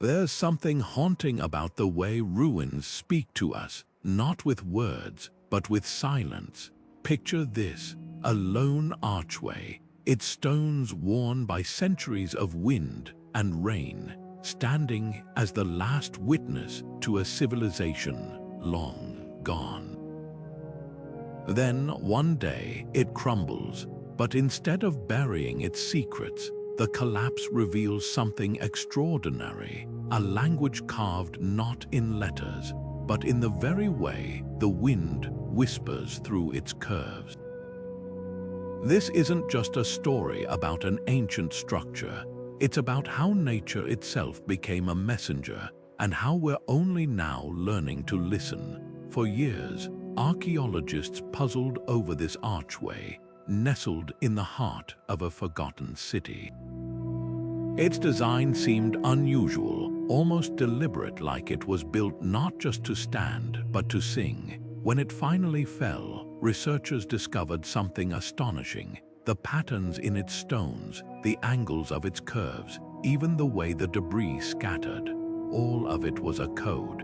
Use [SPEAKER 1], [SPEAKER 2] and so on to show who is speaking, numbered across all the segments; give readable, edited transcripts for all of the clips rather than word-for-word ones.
[SPEAKER 1] There's something haunting about the way ruins speak to us, not with words, but with silence. Picture this, a lone archway, its stones worn by centuries of wind and rain, standing as the last witness to a civilization long gone. Then, one day, it crumbles, but instead of burying its secrets, the collapse reveals something extraordinary, a language carved not in letters, but in the very way the wind whispers through its curves. This isn't just a story about an ancient structure, it's about how nature itself became a messenger and how we're only now learning to listen. For years, archaeologists puzzled over this archway, nestled in the heart of a forgotten city. Its design seemed unusual, almost deliberate, like it was built not just to stand, but to sing. When it finally fell, researchers discovered something astonishing. The patterns in its stones, the angles of its curves, even the way the debris scattered, all of it was a code.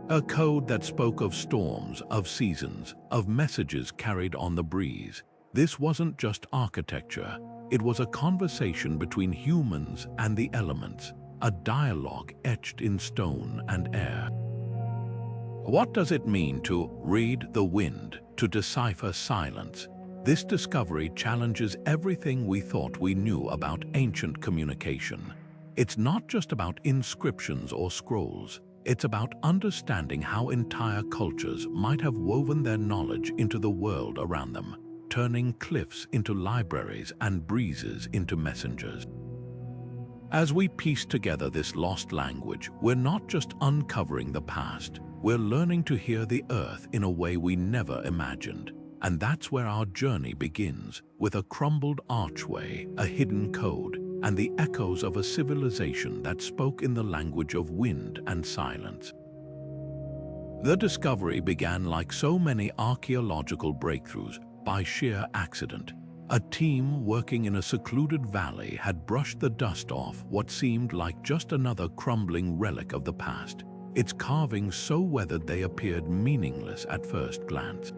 [SPEAKER 1] A code that spoke of storms, of seasons, of messages carried on the breeze. This wasn't just architecture, it was a conversation between humans and the elements, a dialogue etched in stone and air. What does it mean to read the wind, to decipher silence? This discovery challenges everything we thought we knew about ancient communication. It's not just about inscriptions or scrolls. It's about understanding how entire cultures might have woven their knowledge into the world around them, turning cliffs into libraries and breezes into messengers. As we piece together this lost language, we're not just uncovering the past, we're learning to hear the earth in a way we never imagined. And that's where our journey begins, with a crumbled archway, a hidden code, and the echoes of a civilization that spoke in the language of wind and silence. The discovery began, like so many archaeological breakthroughs, by sheer accident. A team working in a secluded valley had brushed the dust off what seemed like just another crumbling relic of the past, its carvings so weathered they appeared meaningless at first glance.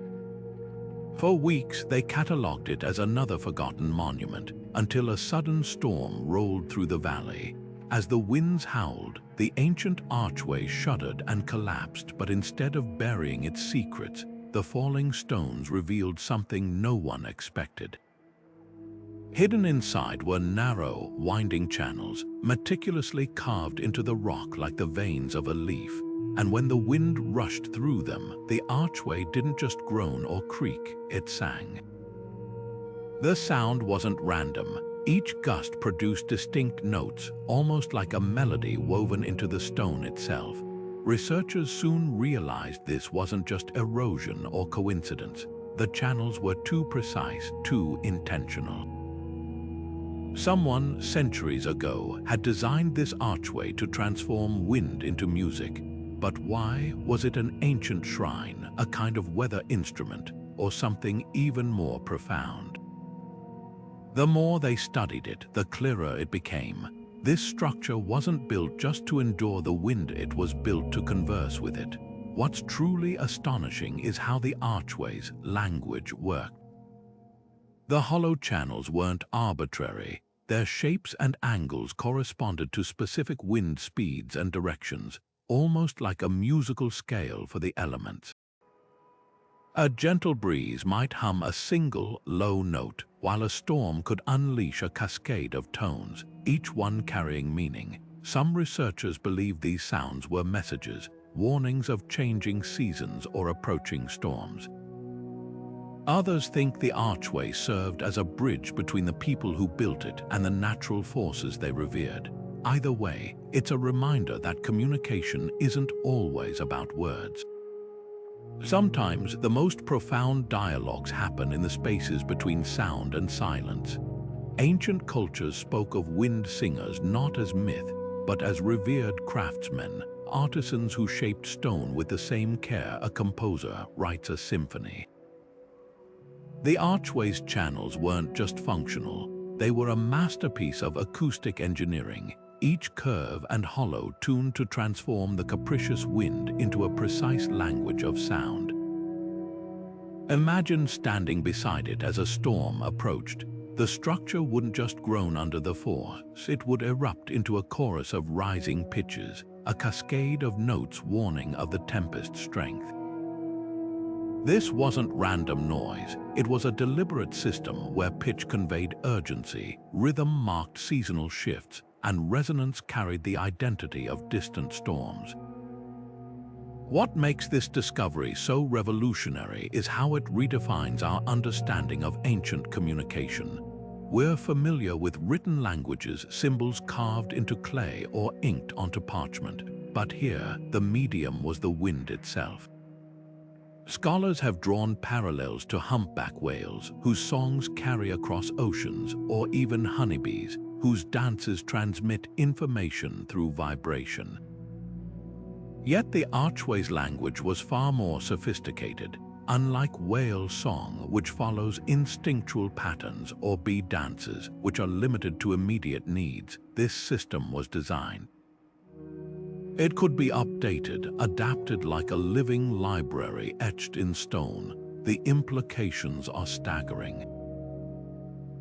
[SPEAKER 1] For weeks, they catalogued it as another forgotten monument, until a sudden storm rolled through the valley. As the winds howled, the ancient archway shuddered and collapsed, but instead of burying its secrets, the falling stones revealed something no one expected. Hidden inside were narrow, winding channels, meticulously carved into the rock like the veins of a leaf. And when the wind rushed through them, the archway didn't just groan or creak, it sang. The sound wasn't random. Each gust produced distinct notes, almost like a melody woven into the stone itself. Researchers soon realized this wasn't just erosion or coincidence. The channels were too precise, too intentional. Someone, centuries ago, had designed this archway to transform wind into music. But why? Was it an ancient shrine, a kind of weather instrument, or something even more profound? The more they studied it, the clearer it became. This structure wasn't built just to endure the wind, it was built to converse with it. What's truly astonishing is how the archway's language worked. The hollow channels weren't arbitrary. Their shapes and angles corresponded to specific wind speeds and directions, almost like a musical scale for the elements. A gentle breeze might hum a single low note, while a storm could unleash a cascade of tones, each one carrying meaning. Some researchers believe these sounds were messages, warnings of changing seasons or approaching storms. Others think the archway served as a bridge between the people who built it and the natural forces they revered. Either way, it's a reminder that communication isn't always about words. Sometimes the most profound dialogues happen in the spaces between sound and silence. Ancient cultures spoke of wind singers not as myth, but as revered craftsmen, artisans who shaped stone with the same care a composer writes a symphony. The archway's channels weren't just functional, they were a masterpiece of acoustic engineering. each curve and hollow tuned to transform the capricious wind into a precise language of sound. Imagine standing beside it as a storm approached. The structure wouldn't just groan under the force, it would erupt into a chorus of rising pitches, a cascade of notes warning of the tempest's strength. This wasn't random noise, it was a deliberate system where pitch conveyed urgency, rhythm marked seasonal shifts, and resonance carried the identity of distant storms. What makes this discovery so revolutionary is how it redefines our understanding of ancient communication. We're familiar with written languages, symbols carved into clay or inked onto parchment, but here the medium was the wind itself. Scholars have drawn parallels to humpback whales, whose songs carry across oceans, or even honeybees, whose dances transmit information through vibration. Yet the Archway's language was far more sophisticated. Unlike whale song, which follows instinctual patterns, or bee dances, which are limited to immediate needs, this system was designed. It could be updated, adapted like a living library etched in stone. The implications are staggering.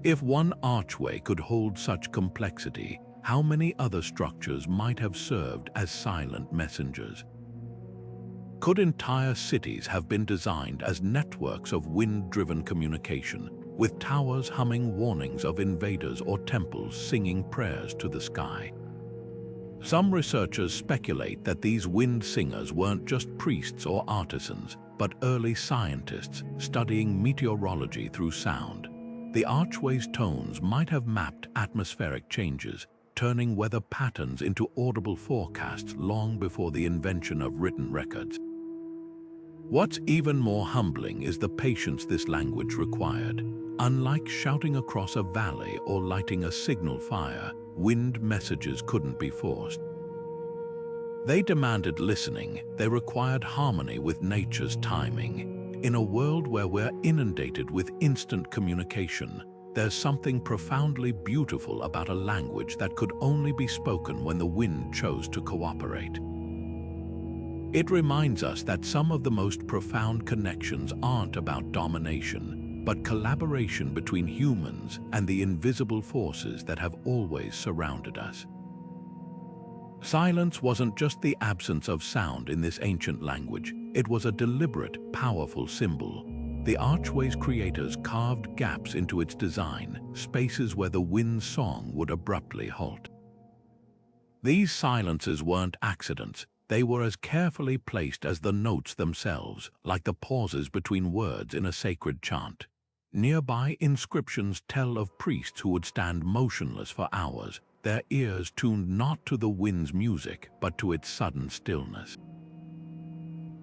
[SPEAKER 1] If one archway could hold such complexity, how many other structures might have served as silent messengers? Could entire cities have been designed as networks of wind-driven communication, with towers humming warnings of invaders or temples singing prayers to the sky? Some researchers speculate that these wind singers weren't just priests or artisans, but early scientists studying meteorology through sound. The Archway's tones might have mapped atmospheric changes, turning weather patterns into audible forecasts long before the invention of written records. What's even more humbling is the patience this language required. Unlike shouting across a valley or lighting a signal fire, wind messages couldn't be forced. They demanded listening, they required harmony with nature's timing. In a world where we're inundated with instant communication, there's something profoundly beautiful about a language that could only be spoken when the wind chose to cooperate. It reminds us that some of the most profound connections aren't about domination, but collaboration between humans and the invisible forces that have always surrounded us. Silence wasn't just the absence of sound in this ancient language, it was a deliberate, powerful symbol. The Archway's creators carved gaps into its design, spaces where the wind's song would abruptly halt. These silences weren't accidents, they were as carefully placed as the notes themselves, like the pauses between words in a sacred chant. Nearby inscriptions tell of priests who would stand motionless for hours, their ears tuned not to the wind's music, but to its sudden stillness.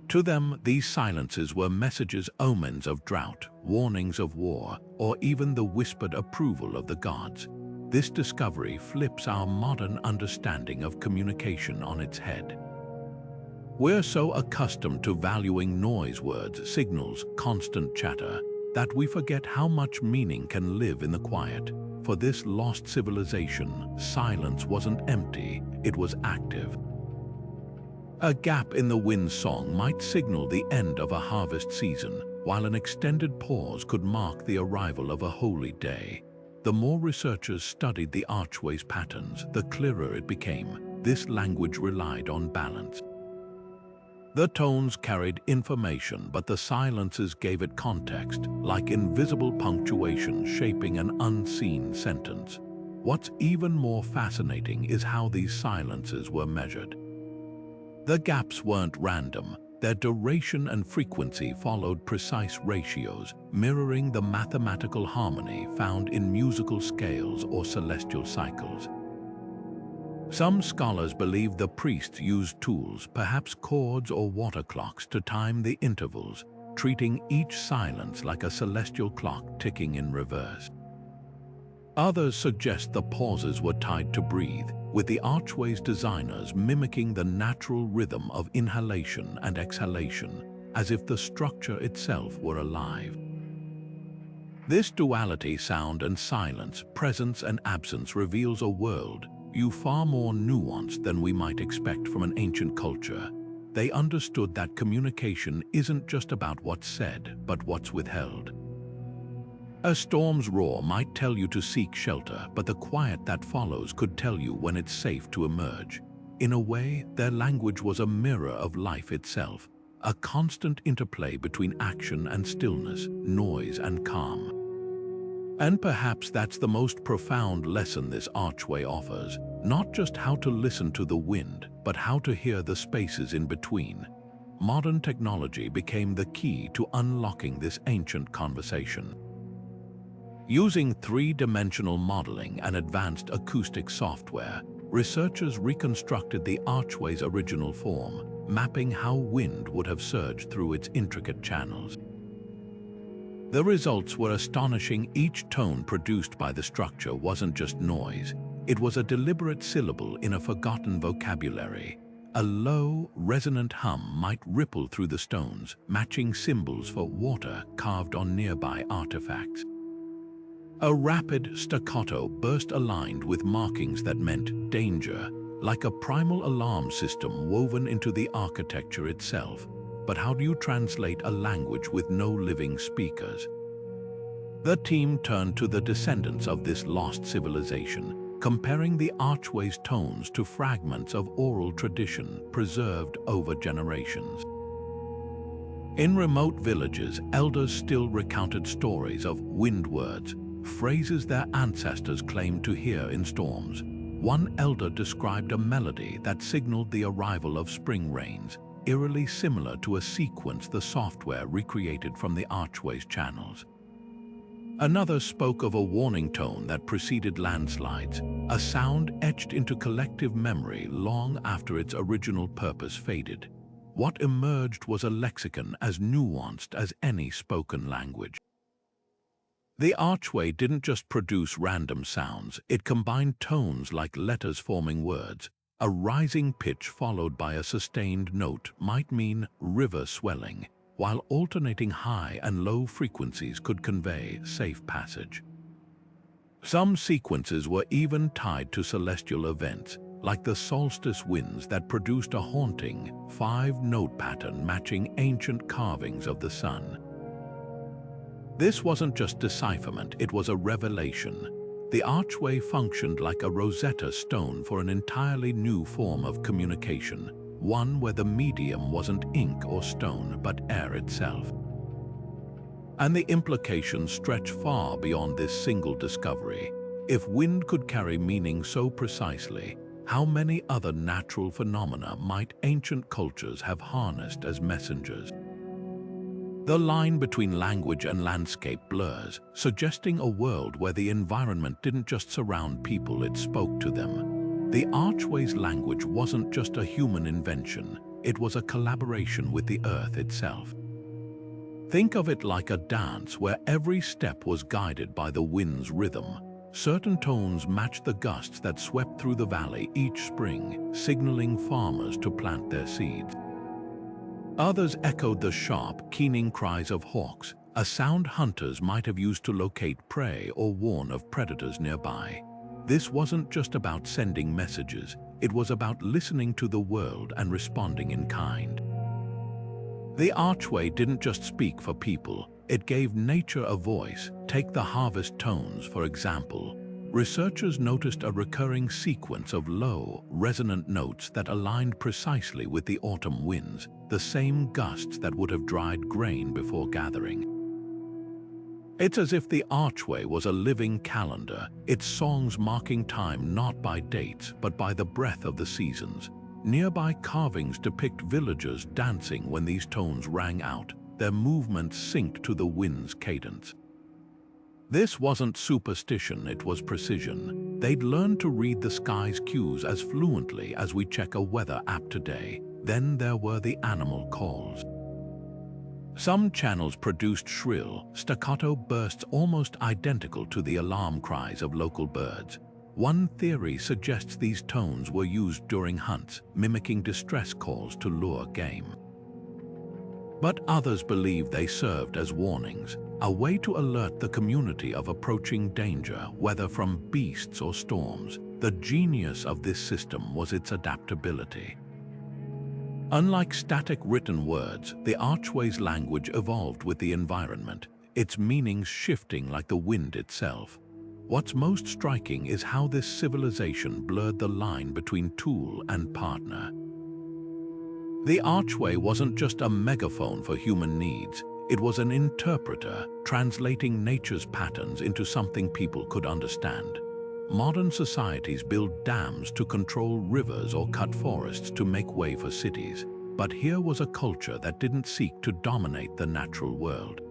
[SPEAKER 1] To them, these silences were messages, omens of drought, warnings of war, or even the whispered approval of the gods. This discovery flips our modern understanding of communication on its head. We're so accustomed to valuing noise words, signals, constant chatter, that we forget how much meaning can live in the quiet. For this lost civilization, silence wasn't empty, it was active. A gap in the wind's song might signal the end of a harvest season, while an extended pause could mark the arrival of a holy day. The more researchers studied the Archway's patterns, the clearer it became. This language relied on balance. The tones carried information, but the silences gave it context, like invisible punctuation shaping an unseen sentence. What's even more fascinating is how these silences were measured. The gaps weren't random. Their duration and frequency followed precise ratios, mirroring the mathematical harmony found in musical scales or celestial cycles. Some scholars believe the priests used tools, perhaps chords or water clocks, to time the intervals, treating each silence like a celestial clock ticking in reverse. Others suggest the pauses were tied to breathe, with the Archway's designers mimicking the natural rhythm of inhalation and exhalation, as if the structure itself were alive. This duality, sound and silence, presence and absence, reveals a world you far more nuanced than we might expect from an ancient culture. They understood that communication isn't just about what's said, but what's withheld. A storm's roar might tell you to seek shelter, but the quiet that follows could tell you when it's safe to emerge. In a way, their language was a mirror of life itself, a constant interplay between action and stillness, noise and calm. And perhaps that's the most profound lesson this archway offers, not just how to listen to the wind, but how to hear the spaces in between. Modern technology became the key to unlocking this ancient conversation. Using three-dimensional modeling and advanced acoustic software, researchers reconstructed the archway's original form, mapping how wind would have surged through its intricate channels. The results were astonishing. Each tone produced by the structure wasn't just noise, it was a deliberate syllable in a forgotten vocabulary. A low, resonant hum might ripple through the stones, matching symbols for water carved on nearby artifacts. A rapid staccato burst aligned with markings that meant danger, like a primal alarm system woven into the architecture itself. But how do you translate a language with no living speakers? The team turned to the descendants of this lost civilization, comparing the archway's tones to fragments of oral tradition preserved over generations. In remote villages, elders still recounted stories of wind words, phrases their ancestors claimed to hear in storms. One elder described a melody that signaled the arrival of spring rains, eerily similar to a sequence the software recreated from the archway's channels. Another spoke of a warning tone that preceded landslides, a sound etched into collective memory long after its original purpose faded. What emerged was a lexicon as nuanced as any spoken language. The archway didn't just produce random sounds, it combined tones like letters forming words. A rising pitch followed by a sustained note might mean river swelling, while alternating high and low frequencies could convey safe passage. Some sequences were even tied to celestial events, like the solstice winds that produced a haunting, five-note pattern matching ancient carvings of the sun. This wasn't just decipherment, it was a revelation. The archway functioned like a Rosetta Stone for an entirely new form of communication, one where the medium wasn't ink or stone, but air itself. And the implications stretch far beyond this single discovery. If wind could carry meaning so precisely, how many other natural phenomena might ancient cultures have harnessed as messengers? The line between language and landscape blurs, suggesting a world where the environment didn't just surround people, it spoke to them. The archway's language wasn't just a human invention, it was a collaboration with the earth itself. Think of it like a dance where every step was guided by the wind's rhythm. Certain tones matched the gusts that swept through the valley each spring, signaling farmers to plant their seeds. Others echoed the sharp, keening cries of hawks, a sound hunters might have used to locate prey or warn of predators nearby. This wasn't just about sending messages, it was about listening to the world and responding in kind. The archway didn't just speak for people, it gave nature a voice. Take the harvest tones, for example. Researchers noticed a recurring sequence of low, resonant notes that aligned precisely with the autumn winds, the same gusts that would have dried grain before gathering. It's as if the archway was a living calendar, its songs marking time not by dates, but by the breath of the seasons. Nearby carvings depict villagers dancing when these tones rang out, their movements synced to the wind's cadence. This wasn't superstition, it was precision. They'd learned to read the sky's cues as fluently as we check a weather app today. Then there were the animal calls. Some channels produced shrill, staccato bursts almost identical to the alarm cries of local birds. One theory suggests these tones were used during hunts, mimicking distress calls to lure game. But others believe they served as warnings, a way to alert the community of approaching danger, whether from beasts or storms. The genius of this system was its adaptability. Unlike static written words, the archway's language evolved with the environment, its meanings shifting like the wind itself. What's most striking is how this civilization blurred the line between tool and partner. The archway wasn't just a megaphone for human needs, it was an interpreter, translating nature's patterns into something people could understand. Modern societies build dams to control rivers or cut forests to make way for cities. But here was a culture that didn't seek to dominate the natural world.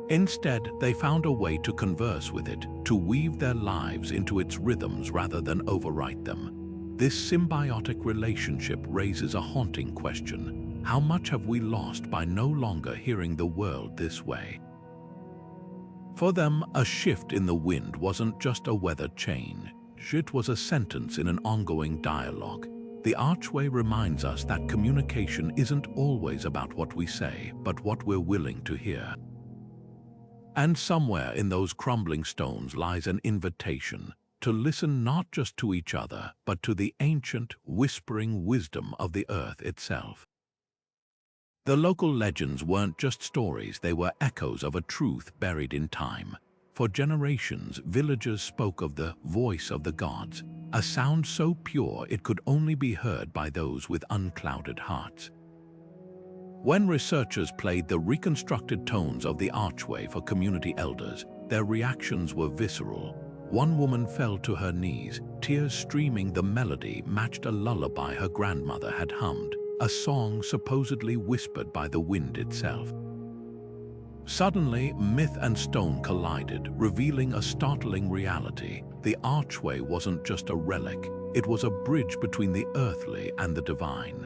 [SPEAKER 1] Instead, they found a way to converse with it, to weave their lives into its rhythms rather than overwrite them. This symbiotic relationship raises a haunting question. How much have we lost by no longer hearing the world this way? For them, a shift in the wind wasn't just a weather change. It was a sentence in an ongoing dialogue. The archway reminds us that communication isn't always about what we say, but what we're willing to hear. And somewhere in those crumbling stones lies an invitation to listen not just to each other, but to the ancient, whispering wisdom of the earth itself. The local legends weren't just stories, they were echoes of a truth buried in time. For generations, villagers spoke of the voice of the gods, a sound so pure it could only be heard by those with unclouded hearts. When researchers played the reconstructed tones of the archway for community elders, their reactions were visceral. One woman fell to her knees, tears streaming. The melody matched a lullaby her grandmother had hummed, a song supposedly whispered by the wind itself. Suddenly, myth and stone collided, revealing a startling reality. The archway wasn't just a relic, it was a bridge between the earthly and the divine.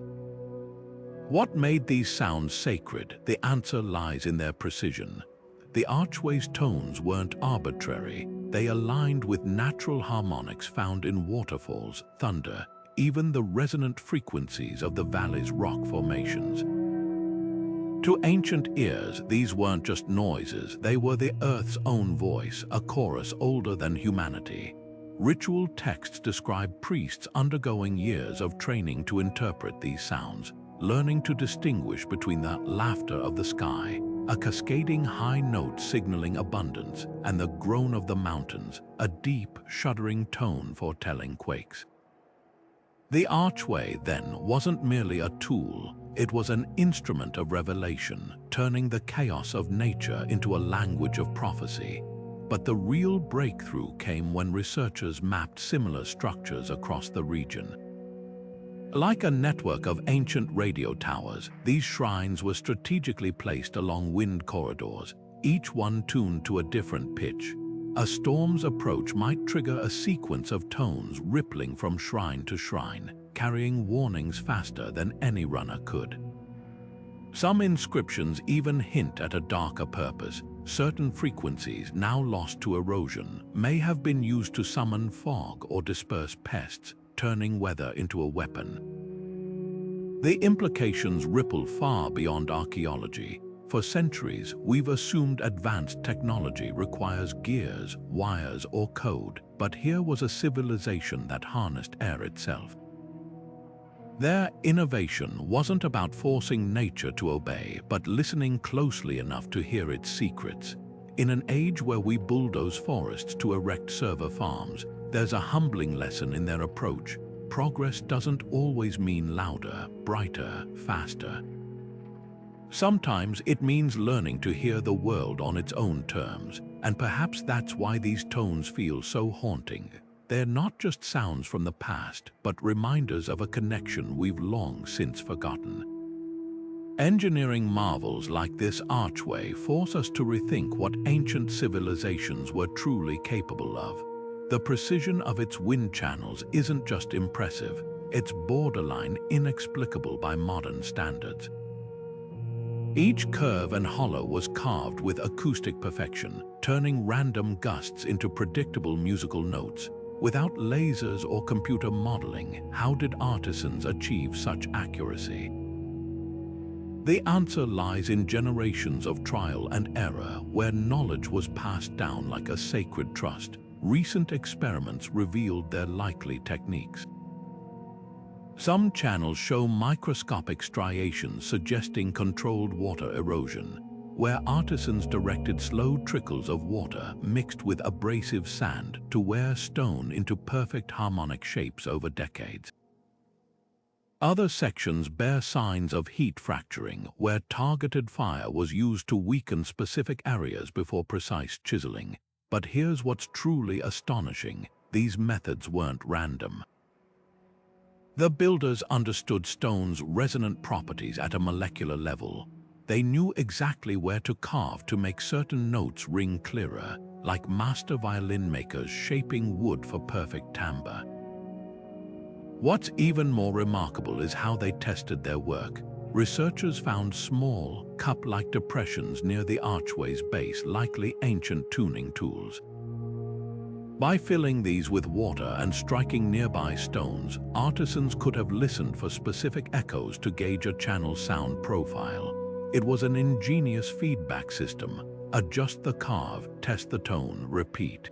[SPEAKER 1] What made these sounds sacred? The answer lies in their precision. The archway's tones weren't arbitrary, they aligned with natural harmonics found in waterfalls, thunder, even the resonant frequencies of the valley's rock formations. To ancient ears, these weren't just noises, they were the earth's own voice, a chorus older than humanity. Ritual texts describe priests undergoing years of training to interpret these sounds, learning to distinguish between the laughter of the sky, a cascading high note signaling abundance, and the groan of the mountains, a deep, shuddering tone foretelling quakes. The archway, then, wasn't merely a tool, it was an instrument of revelation, turning the chaos of nature into a language of prophecy. But the real breakthrough came when researchers mapped similar structures across the region. Like a network of ancient radio towers, these shrines were strategically placed along wind corridors, each one tuned to a different pitch. A storm's approach might trigger a sequence of tones rippling from shrine to shrine, carrying warnings faster than any runner could. Some inscriptions even hint at a darker purpose. Certain frequencies, now lost to erosion, may have been used to summon fog or disperse pests, turning weather into a weapon. The implications ripple far beyond archaeology. For centuries, we've assumed advanced technology requires gears, wires, or code, but here was a civilization that harnessed air itself. Their innovation wasn't about forcing nature to obey, but listening closely enough to hear its secrets. In an age where we bulldoze forests to erect server farms, there's a humbling lesson in their approach. Progress doesn't always mean louder, brighter, faster. Sometimes it means learning to hear the world on its own terms, and perhaps that's why these tones feel so haunting. They're not just sounds from the past, but reminders of a connection we've long since forgotten. Engineering marvels like this archway force us to rethink what ancient civilizations were truly capable of. The precision of its wind channels isn't just impressive, it's borderline inexplicable by modern standards. Each curve and hollow was carved with acoustic perfection, turning random gusts into predictable musical notes. Without lasers or computer modeling, how did artisans achieve such accuracy? The answer lies in generations of trial and error, where knowledge was passed down like a sacred trust. recent experiments revealed their likely techniques. Some channels show microscopic striations suggesting controlled water erosion, where artisans directed slow trickles of water mixed with abrasive sand to wear stone into perfect harmonic shapes over decades. Other sections bear signs of heat fracturing, where targeted fire was used to weaken specific areas before precise chiseling. But here's what's truly astonishing: these methods weren't random. The builders understood stone's resonant properties at a molecular level. They knew exactly where to carve to make certain notes ring clearer, like master violin makers shaping wood for perfect timbre. What's even more remarkable is how they tested their work. Researchers found small, cup-like depressions near the archway's base, likely ancient tuning tools. By filling these with water and striking nearby stones, artisans could have listened for specific echoes to gauge a channel's sound profile. It was an ingenious feedback system. Adjust the carve, test the tone, repeat.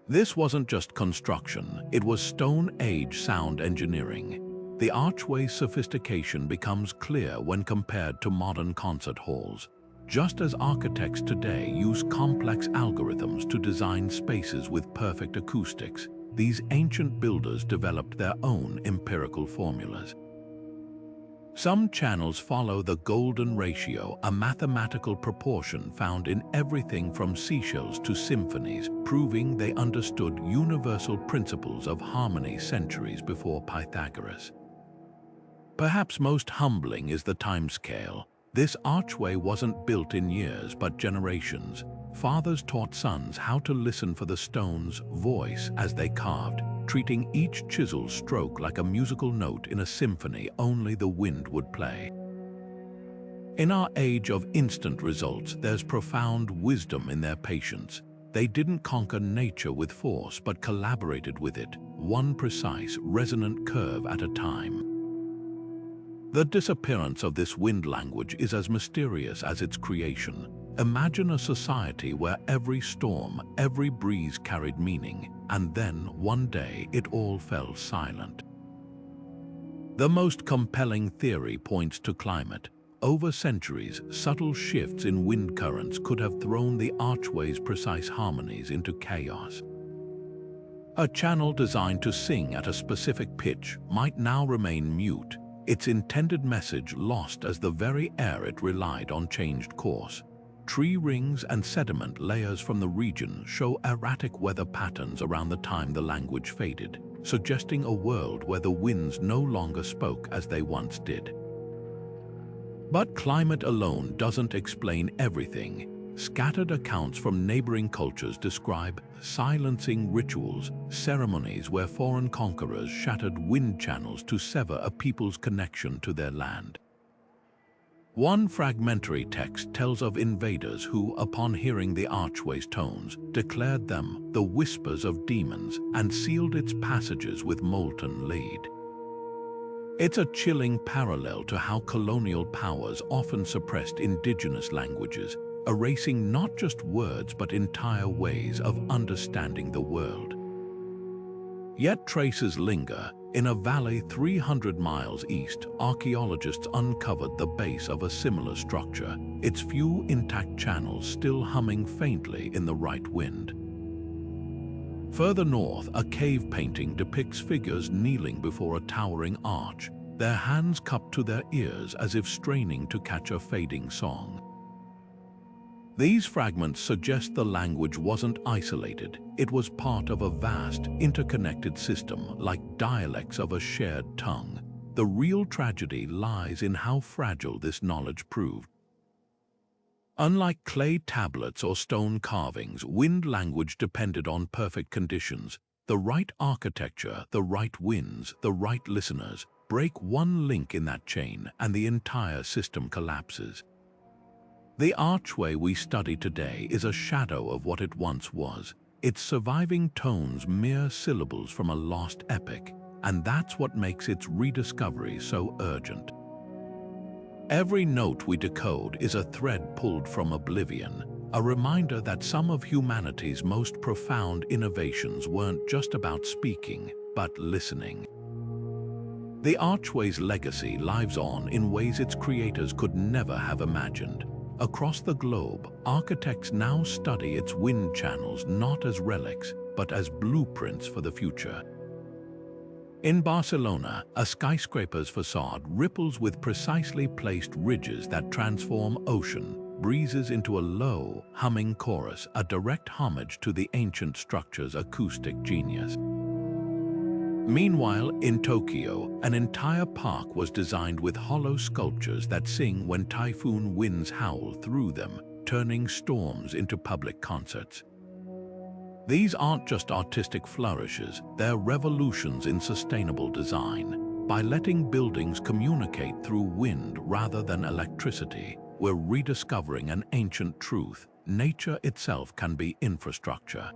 [SPEAKER 1] This wasn't just construction, it was Stone Age sound engineering. The archway's sophistication becomes clear when compared to modern concert halls. Just as architects today use complex algorithms to design spaces with perfect acoustics, these ancient builders developed their own empirical formulas. Some channels follow the golden ratio, a mathematical proportion found in everything from seashells to symphonies, proving they understood universal principles of harmony centuries before Pythagoras. Perhaps most humbling is the timescale. This archway wasn't built in years but generations. Fathers taught sons how to listen for the stone's voice as they carved, treating each chisel stroke like a musical note in a symphony only the wind would play. In our age of instant results, there's profound wisdom in their patience. They didn't conquer nature with force but collaborated with it, one precise, resonant curve at a time. The disappearance of this wind language is as mysterious as its creation. Imagine a society where every storm, every breeze carried meaning, and then, one day, it all fell silent. The most compelling theory points to climate. Over centuries, subtle shifts in wind currents could have thrown the archway's precise harmonies into chaos. A channel designed to sing at a specific pitch might now remain mute, its intended message lost as the very air it relied on changed course. Tree rings and sediment layers from the region show erratic weather patterns around the time the language faded, suggesting a world where the winds no longer spoke as they once did. But climate alone doesn't explain everything. Scattered accounts from neighboring cultures describe silencing rituals, ceremonies where foreign conquerors shattered wind channels to sever a people's connection to their land. One fragmentary text tells of invaders who, upon hearing the archway's tones, declared them the whispers of demons and sealed its passages with molten lead. It's a chilling parallel to how colonial powers often suppressed indigenous languages, erasing not just words but entire ways of understanding the world. Yet traces linger. In a valley 300 miles east, archaeologists uncovered the base of a similar structure, its few intact channels still humming faintly in the right wind. Further north, a cave painting depicts figures kneeling before a towering arch, their hands cupped to their ears as if straining to catch a fading song. These fragments suggest the language wasn't isolated. It was part of a vast, interconnected system, like dialects of a shared tongue. The real tragedy lies in how fragile this knowledge proved. Unlike clay tablets or stone carvings, wind language depended on perfect conditions. The right architecture, the right winds, the right listeners break one link in that chain, and the entire system collapses. The archway we study today is a shadow of what it once was, its surviving tones mere syllables from a lost epic, and that's what makes its rediscovery so urgent. Every note we decode is a thread pulled from oblivion, a reminder that some of humanity's most profound innovations weren't just about speaking, but listening. The archway's legacy lives on in ways its creators could never have imagined. Across the globe, architects now study its wind channels not as relics, but as blueprints for the future. In Barcelona, a skyscraper's facade ripples with precisely placed ridges that transform ocean breezes into a low, humming chorus, a direct homage to the ancient structure's acoustic genius. Meanwhile, in Tokyo, an entire park was designed with hollow sculptures that sing when typhoon winds howl through them, turning storms into public concerts. These aren't just artistic flourishes, they're revolutions in sustainable design. By letting buildings communicate through wind rather than electricity, we're rediscovering an ancient truth: nature itself can be infrastructure.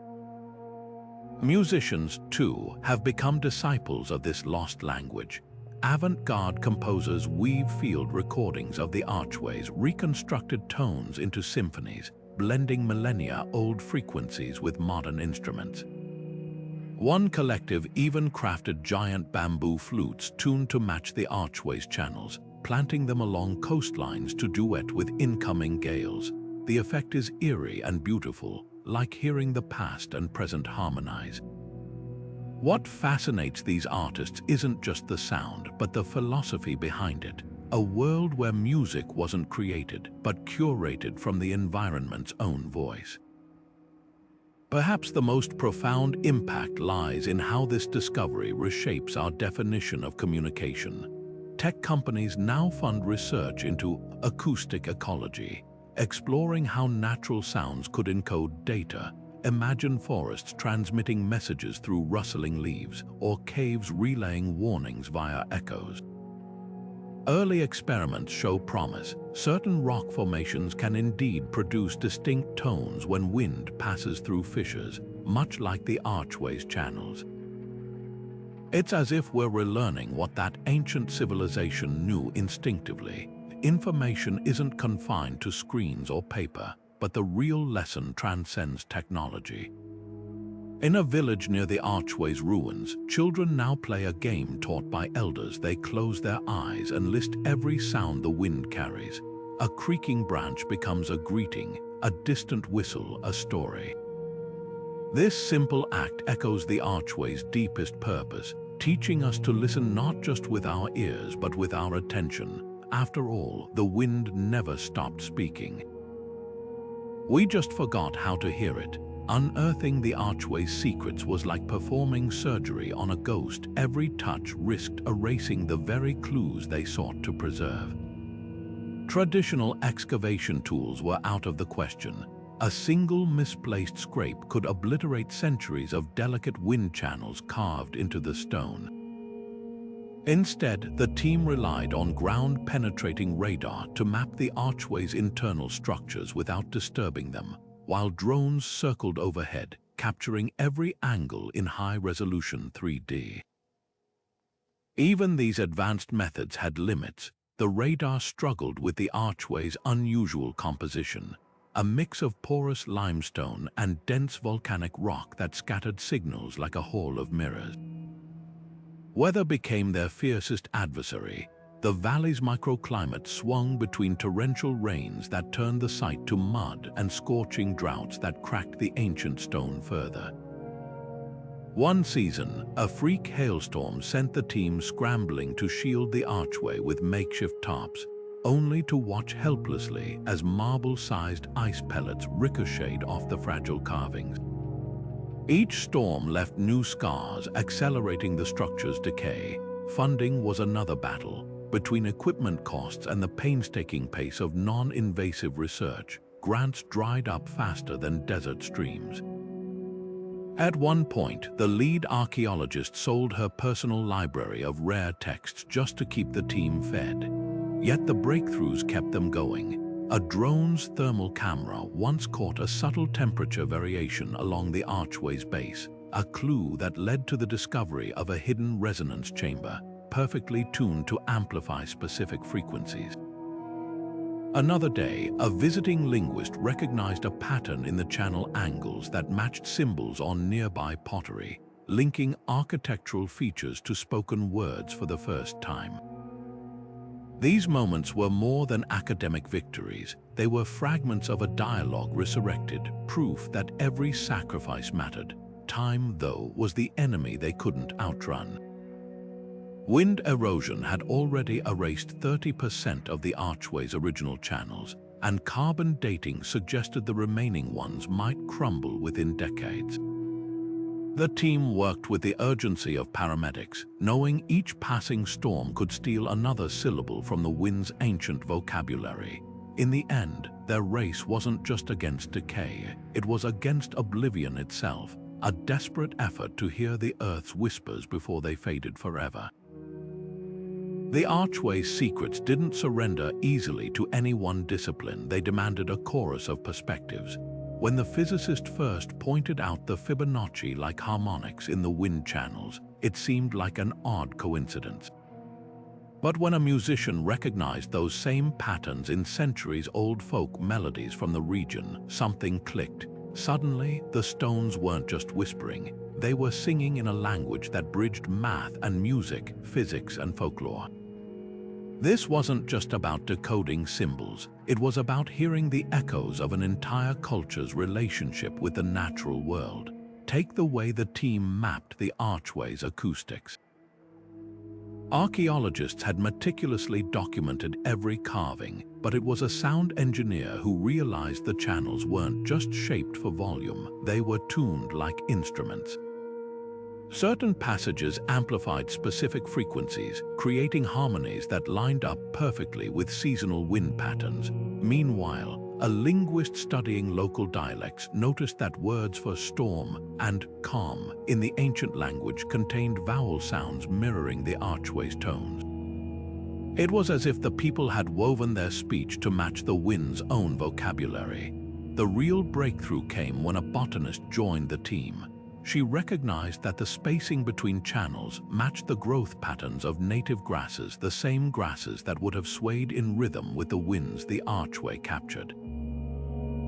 [SPEAKER 1] Musicians, too, have become disciples of this lost language. Avant-garde composers weave field recordings of the archway's reconstructed tones into symphonies, blending millennia-old frequencies with modern instruments. One collective even crafted giant bamboo flutes tuned to match the archway's channels, planting them along coastlines to duet with incoming gales. The effect is eerie and beautiful, like hearing the past and present harmonize. What fascinates these artists isn't just the sound, but the philosophy behind it. A world where music wasn't created, but curated from the environment's own voice. Perhaps the most profound impact lies in how this discovery reshapes our definition of communication. Tech companies now fund research into acoustic ecology, exploring how natural sounds could encode data. Imagine forests transmitting messages through rustling leaves, or caves relaying warnings via echoes. Early experiments show promise. Certain rock formations can indeed produce distinct tones when wind passes through fissures, much like the archway's channels. It's as if we're relearning what that ancient civilization knew instinctively. Information isn't confined to screens or paper, but the real lesson transcends technology. In a village near the archway's ruins, children now play a game taught by elders. They close their eyes and list every sound the wind carries. A creaking branch becomes a greeting, a distant whistle a story. This simple act echoes the archway's deepest purpose, teaching us to listen not just with our ears but with our attention. After all, the wind never stopped speaking. We just forgot how to hear it. Unearthing the archway's secrets was like performing surgery on a ghost. Every touch risked erasing the very clues they sought to preserve. Traditional excavation tools were out of the question. A single misplaced scrape could obliterate centuries of delicate wind channels carved into the stone. Instead, the team relied on ground-penetrating radar to map the archway's internal structures without disturbing them, while drones circled overhead, capturing every angle in high-resolution 3D. Even these advanced methods had limits. The radar struggled with the archway's unusual composition, a mix of porous limestone and dense volcanic rock that scattered signals like a hall of mirrors. Weather became their fiercest adversary. The valley's microclimate swung between torrential rains that turned the site to mud and scorching droughts that cracked the ancient stone further. One season, a freak hailstorm sent the team scrambling to shield the archway with makeshift tops, only to watch helplessly as marble-sized ice pellets ricocheted off the fragile carvings. Each storm left new scars, accelerating the structure's decay. Funding was another battle. Between equipment costs and the painstaking pace of non-invasive research, grants dried up faster than desert streams. At one point, the lead archaeologist sold her personal library of rare texts just to keep the team fed. Yet the breakthroughs kept them going. A drone's thermal camera once caught a subtle temperature variation along the archway's base, a clue that led to the discovery of a hidden resonance chamber, perfectly tuned to amplify specific frequencies. Another day, a visiting linguist recognized a pattern in the channel angles that matched symbols on nearby pottery, linking architectural features to spoken words for the first time. These moments were more than academic victories. They were fragments of a dialogue resurrected, proof that every sacrifice mattered. Time, though, was the enemy they couldn't outrun. Wind erosion had already erased 30% of the archway's original channels, and carbon dating suggested the remaining ones might crumble within decades. The team worked with the urgency of paramedics, knowing each passing storm could steal another syllable from the wind's ancient vocabulary. In the end, their race wasn't just against decay, it was against oblivion itself, a desperate effort to hear the Earth's whispers before they faded forever. The archway's secrets didn't surrender easily to any one discipline. They demanded a chorus of perspectives. When the physicist first pointed out the Fibonacci-like harmonics in the wind channels, it seemed like an odd coincidence. But when a musician recognized those same patterns in centuries-old folk melodies from the region, something clicked. Suddenly, the stones weren't just whispering. They were singing in a language that bridged math and music, physics and folklore. This wasn't just about decoding symbols, it was about hearing the echoes of an entire culture's relationship with the natural world. Take the way the team mapped the archway's acoustics. Archaeologists had meticulously documented every carving, but it was a sound engineer who realized the channels weren't just shaped for volume, they were tuned like instruments. Certain passages amplified specific frequencies, creating harmonies that lined up perfectly with seasonal wind patterns. Meanwhile, a linguist studying local dialects noticed that words for storm and calm in the ancient language contained vowel sounds mirroring the archway's tones. It was as if the people had woven their speech to match the wind's own vocabulary. The real breakthrough came when a botanist joined the team. She recognized that the spacing between channels matched the growth patterns of native grasses, the same grasses that would have swayed in rhythm with the winds the archway captured.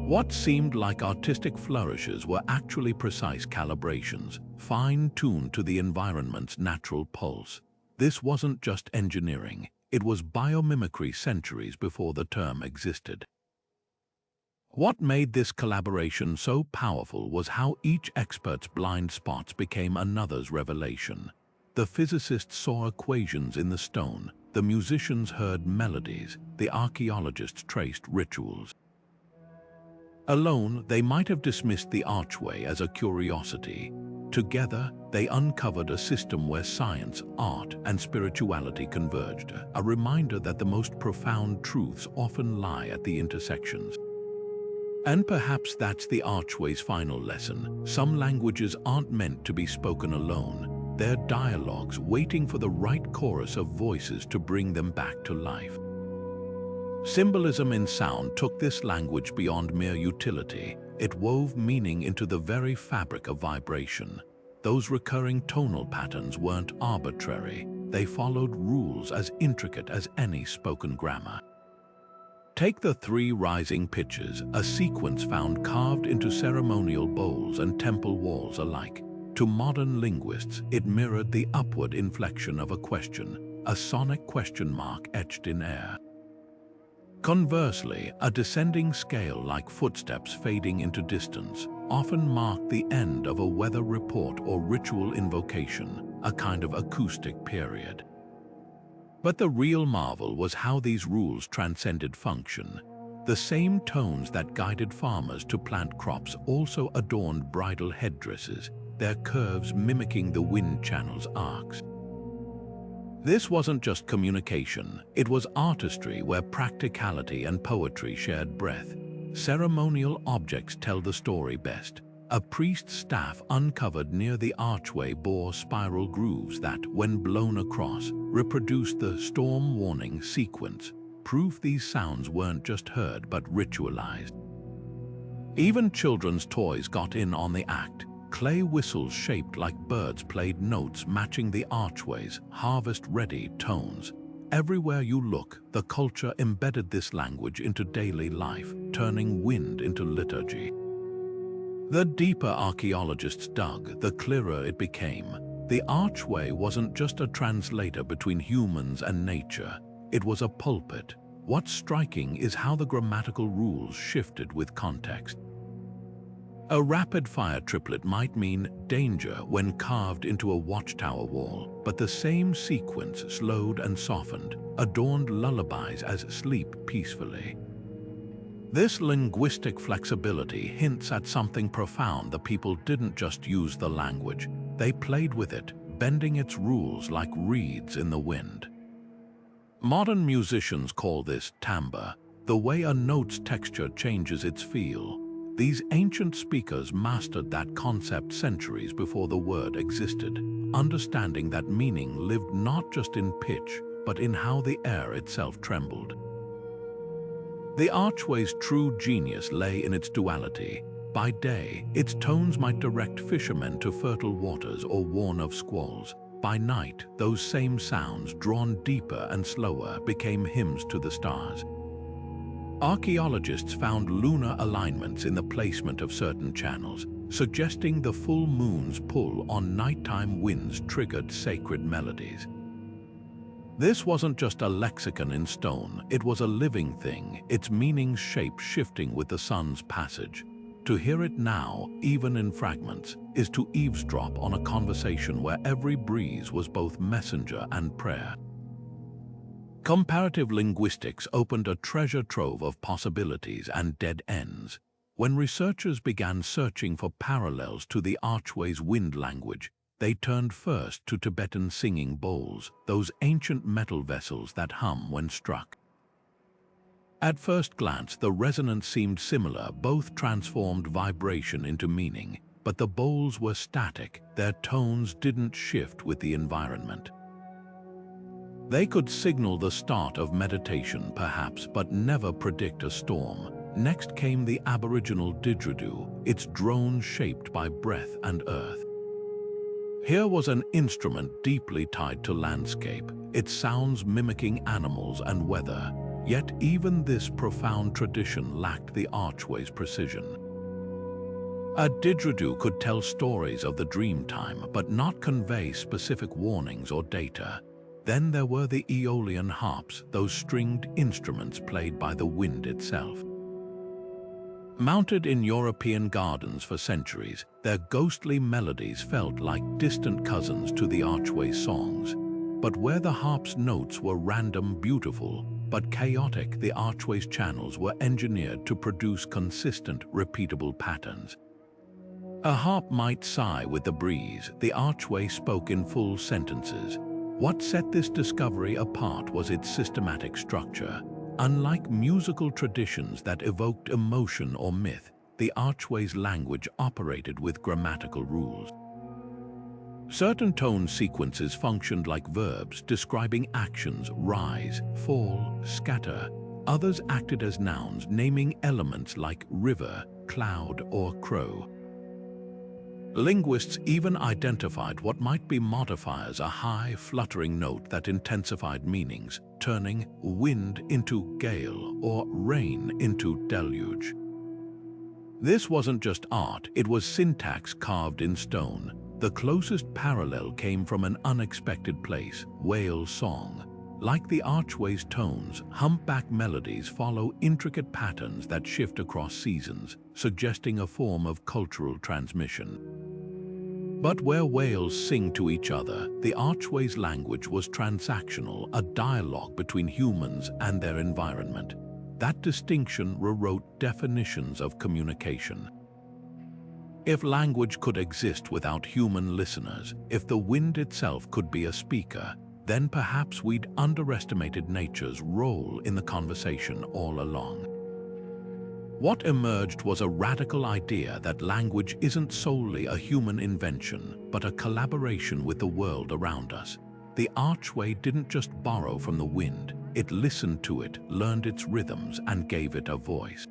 [SPEAKER 1] What seemed like artistic flourishes were actually precise calibrations, fine-tuned to the environment's natural pulse. This wasn't just engineering, it was biomimicry centuries before the term existed. What made this collaboration so powerful was how each expert's blind spots became another's revelation. The physicists saw equations in the stone, the musicians heard melodies, the archaeologists traced rituals. Alone, they might have dismissed the archway as a curiosity. Together, they uncovered a system where science, art, and spirituality converged, a reminder that the most profound truths often lie at the intersections. And perhaps that's the archway's final lesson. Some languages aren't meant to be spoken alone. They're dialogues waiting for the right chorus of voices to bring them back to life. Symbolism in sound took this language beyond mere utility. It wove meaning into the very fabric of vibration. Those recurring tonal patterns weren't arbitrary. They followed rules as intricate as any spoken grammar. Take the three rising pitches, a sequence found carved into ceremonial bowls and temple walls alike. To modern linguists, it mirrored the upward inflection of a question, a sonic question mark etched in air. Conversely, a descending scale like footsteps fading into distance often marked the end of a weather report or ritual invocation, a kind of acoustic period. But the real marvel was how these rules transcended function. The same tones that guided farmers to plant crops also adorned bridal headdresses, their curves mimicking the wind channel's arcs. This wasn't just communication, it was artistry where practicality and poetry shared breath. Ceremonial objects tell the story best. A priest's staff uncovered near the archway bore spiral grooves that, when blown across, reproduced the storm warning sequence, proof these sounds weren't just heard but ritualized. Even children's toys got in on the act. Clay whistles shaped like birds played notes matching the archway's harvest-ready tones. Everywhere you look, the culture embedded this language into daily life, turning wind into liturgy. The deeper archaeologists dug, the clearer it became. The archway wasn't just a translator between humans and nature, it was a pulpit. What's striking is how the grammatical rules shifted with context. A rapid-fire triplet might mean danger when carved into a watchtower wall, but the same sequence slowed and softened, adorned lullabies as sleep peacefully. This linguistic flexibility hints at something profound. The people didn't just use the language, they played with it, bending its rules like reeds in the wind. Modern musicians call this timbre, the way a note's texture changes its feel. These ancient speakers mastered that concept centuries before the word existed, understanding that meaning lived not just in pitch, but in how the air itself trembled. The archway's true genius lay in its duality. By day, its tones might direct fishermen to fertile waters or warn of squalls. By night, those same sounds, drawn deeper and slower, became hymns to the stars. Archaeologists found lunar alignments in the placement of certain channels, suggesting the full moon's pull on nighttime winds triggered sacred melodies. This wasn't just a lexicon in stone, it was a living thing, its meaning's shape shifting with the sun's passage. To hear it now, even in fragments, is to eavesdrop on a conversation where every breeze was both messenger and prayer. Comparative linguistics opened a treasure trove of possibilities and dead ends. When researchers began searching for parallels to the archway's wind language, they turned first to Tibetan singing bowls, those ancient metal vessels that hum when struck. At first glance, the resonance seemed similar, both transformed vibration into meaning, but the bowls were static, their tones didn't shift with the environment. They could signal the start of meditation, perhaps, but never predict a storm. Next came the aboriginal didgeridoo, its drone shaped by breath and earth. Here was an instrument deeply tied to landscape, its sounds mimicking animals and weather. Yet even this profound tradition lacked the archway's precision. A didgeridoo could tell stories of the dream time, but not convey specific warnings or data. Then there were the Aeolian harps, those stringed instruments played by the wind itself. Mounted in European gardens for centuries, their ghostly melodies felt like distant cousins to the archway's songs. But where the harp's notes were random, beautiful, but chaotic, the archway's channels were engineered to produce consistent, repeatable patterns. A harp might sigh with the breeze, the archway spoke in full sentences. What set this discovery apart was its systematic structure. Unlike musical traditions that evoked emotion or myth, the archway's language operated with grammatical rules. Certain tone sequences functioned like verbs describing actions: rise, fall, scatter. Others acted as nouns, naming elements like river, cloud, or crow. Linguists even identified what might be modifiers, a high, fluttering note that intensified meanings, turning wind into gale or rain into deluge. This wasn't just art, it was syntax carved in stone. The closest parallel came from an unexpected place: whale song. Like the archway's tones, humpback melodies follow intricate patterns that shift across seasons, suggesting a form of cultural transmission. But where whales sing to each other, the archway's language was transactional, a dialogue between humans and their environment. That distinction rewrote definitions of communication. If language could exist without human listeners, if the wind itself could be a speaker, then perhaps we'd underestimated nature's role in the conversation all along. What emerged was a radical idea that language isn't solely a human invention, but a collaboration with the world around us. The archway didn't just borrow from the wind, it listened to it, learned its rhythms, and gave it a voice.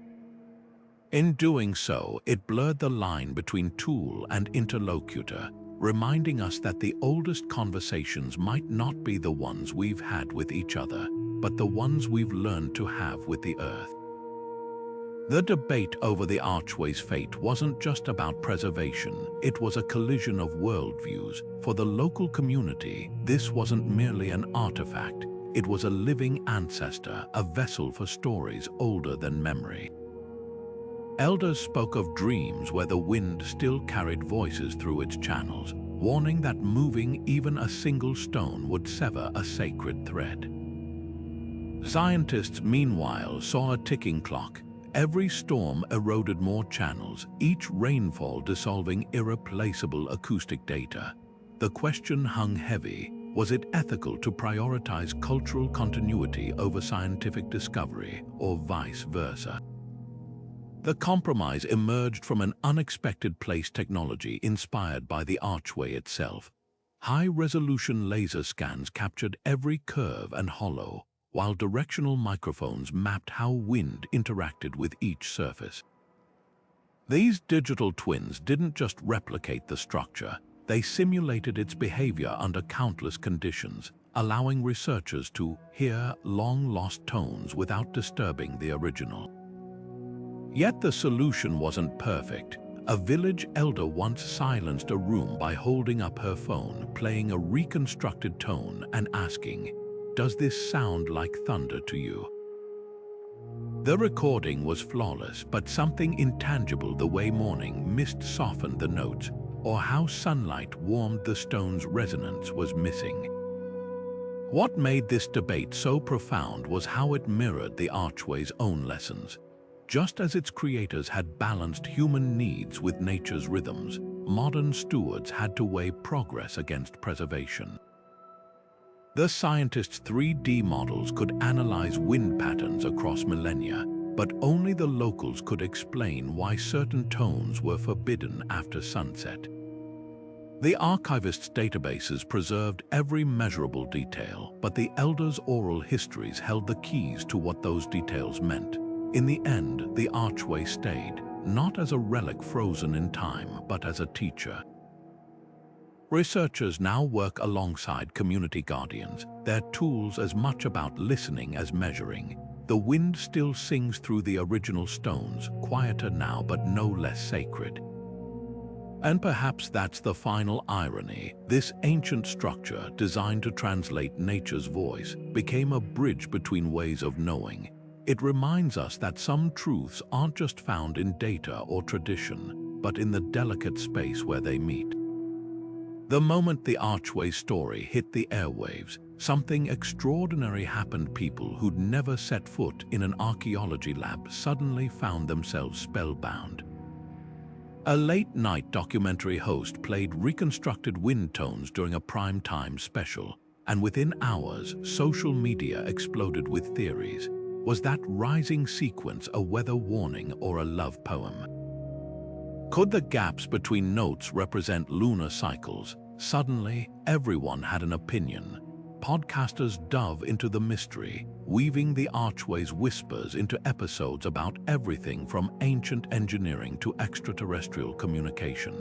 [SPEAKER 1] In doing so, it blurred the line between tool and interlocutor. reminding us that the oldest conversations might not be the ones we've had with each other, but the ones we've learned to have with the earth. The debate over the archway's fate wasn't just about preservation, it was a collision of worldviews. For the local community, this wasn't merely an artifact, it was a living ancestor, a vessel for stories older than memory. Elders spoke of dreams where the wind still carried voices through its channels, warning that moving even a single stone would sever a sacred thread. Scientists, meanwhile, saw a ticking clock. Every storm eroded more channels, each rainfall dissolving irreplaceable acoustic data. The question hung heavy: was it ethical to prioritize cultural continuity over scientific discovery, or vice versa? The compromise emerged from an unexpected place technology inspired by the archway itself. High-resolution laser scans captured every curve and hollow, while directional microphones mapped how wind interacted with each surface. These digital twins didn't just replicate the structure, they simulated its behavior under countless conditions, allowing researchers to hear long-lost tones without disturbing the original. Yet the solution wasn't perfect. A village elder once silenced a room by holding up her phone, playing a reconstructed tone and asking, "Does this sound like thunder to you?" The recording was flawless, but something intangible, the way morning mist softened the notes, or how sunlight warmed the stone's resonance, was missing. What made this debate so profound was how it mirrored the archway's own lessons. Just as its creators had balanced human needs with nature's rhythms, modern stewards had to weigh progress against preservation. The scientists' 3D models could analyze wind patterns across millennia, but only the locals could explain why certain tones were forbidden after sunset. The archivists' databases preserved every measurable detail, but the elders' oral histories held the keys to what those details meant. In the end, the archway stayed, not as a relic frozen in time, but as a teacher. Researchers now work alongside community guardians, their tools as much about listening as measuring. The wind still sings through the original stones, quieter now but no less sacred. And perhaps that's the final irony. This ancient structure, designed to translate nature's voice, became a bridge between ways of knowing. It reminds us that some truths aren't just found in data or tradition, but in the delicate space where they meet. The moment the archway story hit the airwaves, something extraordinary happened. People who'd never set foot in an archaeology lab suddenly found themselves spellbound. A late-night documentary host played reconstructed wind tones during a prime-time special, and within hours, social media exploded with theories. Was that rising sequence a weather warning or a love poem? Could the gaps between notes represent lunar cycles? Suddenly, everyone had an opinion. Podcasters dove into the mystery, weaving the archway's whispers into episodes about everything from ancient engineering to extraterrestrial communication.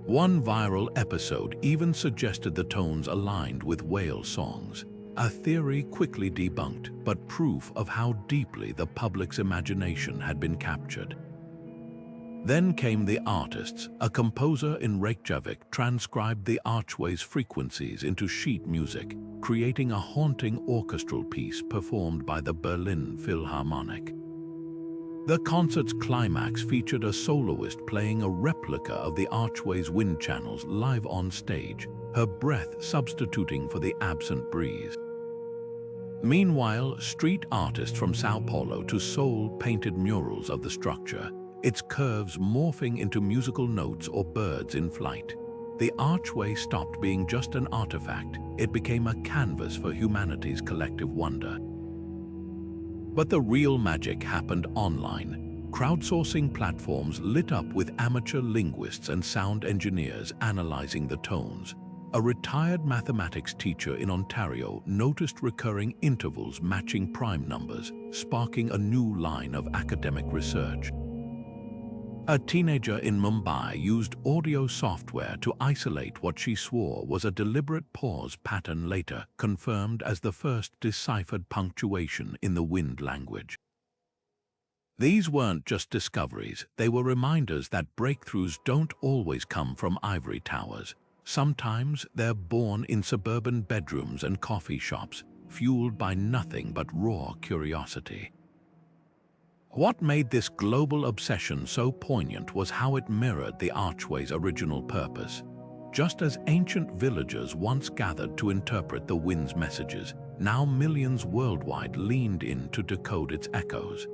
[SPEAKER 1] One viral episode even suggested the tones aligned with whale songs, a theory quickly debunked, but proof of how deeply the public's imagination had been captured. Then came the artists. A composer in Reykjavik transcribed the archway's frequencies into sheet music, creating a haunting orchestral piece performed by the Berlin Philharmonic. The concert's climax featured a soloist playing a replica of the archway's wind channels live on stage, her breath substituting for the absent breeze. Meanwhile, street artists from Sao Paulo to Seoul painted murals of the structure, its curves morphing into musical notes or birds in flight. The archway stopped being just an artifact. It became a canvas for humanity's collective wonder. But the real magic happened online. Crowdsourcing platforms lit up with amateur linguists and sound engineers analyzing the tones. A retired mathematics teacher in Ontario noticed recurring intervals matching prime numbers, sparking a new line of academic research. A teenager in Mumbai used audio software to isolate what she swore was a deliberate pause pattern, later confirmed as the first deciphered punctuation in the wind language. These weren't just discoveries, they were reminders that breakthroughs don't always come from ivory towers. Sometimes they're born in suburban bedrooms and coffee shops, fueled by nothing but raw curiosity. What made this global obsession so poignant was how it mirrored the archway's original purpose. Just as ancient villagers once gathered to interpret the wind's messages, now millions worldwide leaned in to decode its echoes.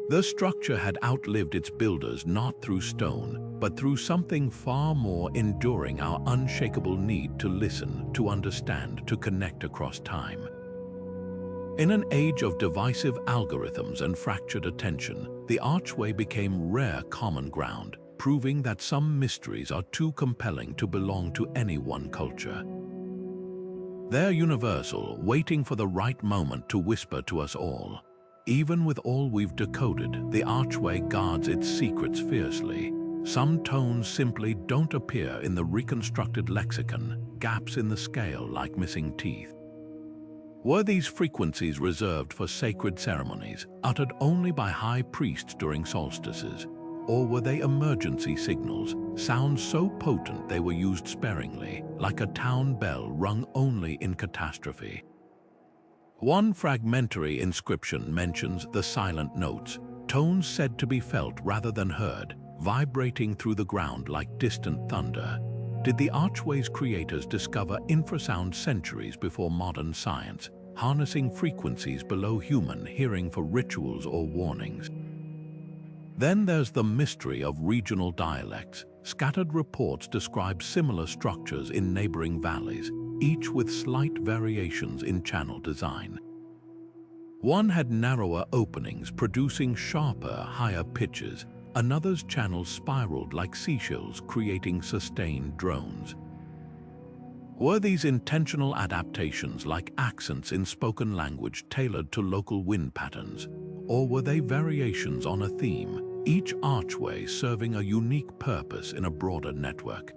[SPEAKER 1] The structure had outlived its builders not through stone, but through something far more enduring: our unshakable need to listen, to understand, to connect across time. In an age of divisive algorithms and fractured attention, the archway became rare common ground, proving that some mysteries are too compelling to belong to any one culture. They're universal, waiting for the right moment to whisper to us all. Even with all we've decoded, the archway guards its secrets fiercely. Some tones simply don't appear in the reconstructed lexicon, gaps in the scale like missing teeth. Were these frequencies reserved for sacred ceremonies, uttered only by high priests during solstices? Or were they emergency signals, sounds so potent they were used sparingly, like a town bell rung only in catastrophe? One fragmentary inscription mentions the silent notes, tones said to be felt rather than heard, vibrating through the ground like distant thunder. Did the archway's creators discover infrasound centuries before modern science, harnessing frequencies below human hearing for rituals or warnings? Then there's the mystery of regional dialects. Scattered reports describe similar structures in neighboring valleys, each with slight variations in channel design. One had narrower openings producing sharper, higher pitches. Another's channels spiraled like seashells, creating sustained drones. Were these intentional adaptations like accents in spoken language tailored to local wind patterns? Or were they variations on a theme, each archway serving a unique purpose in a broader network?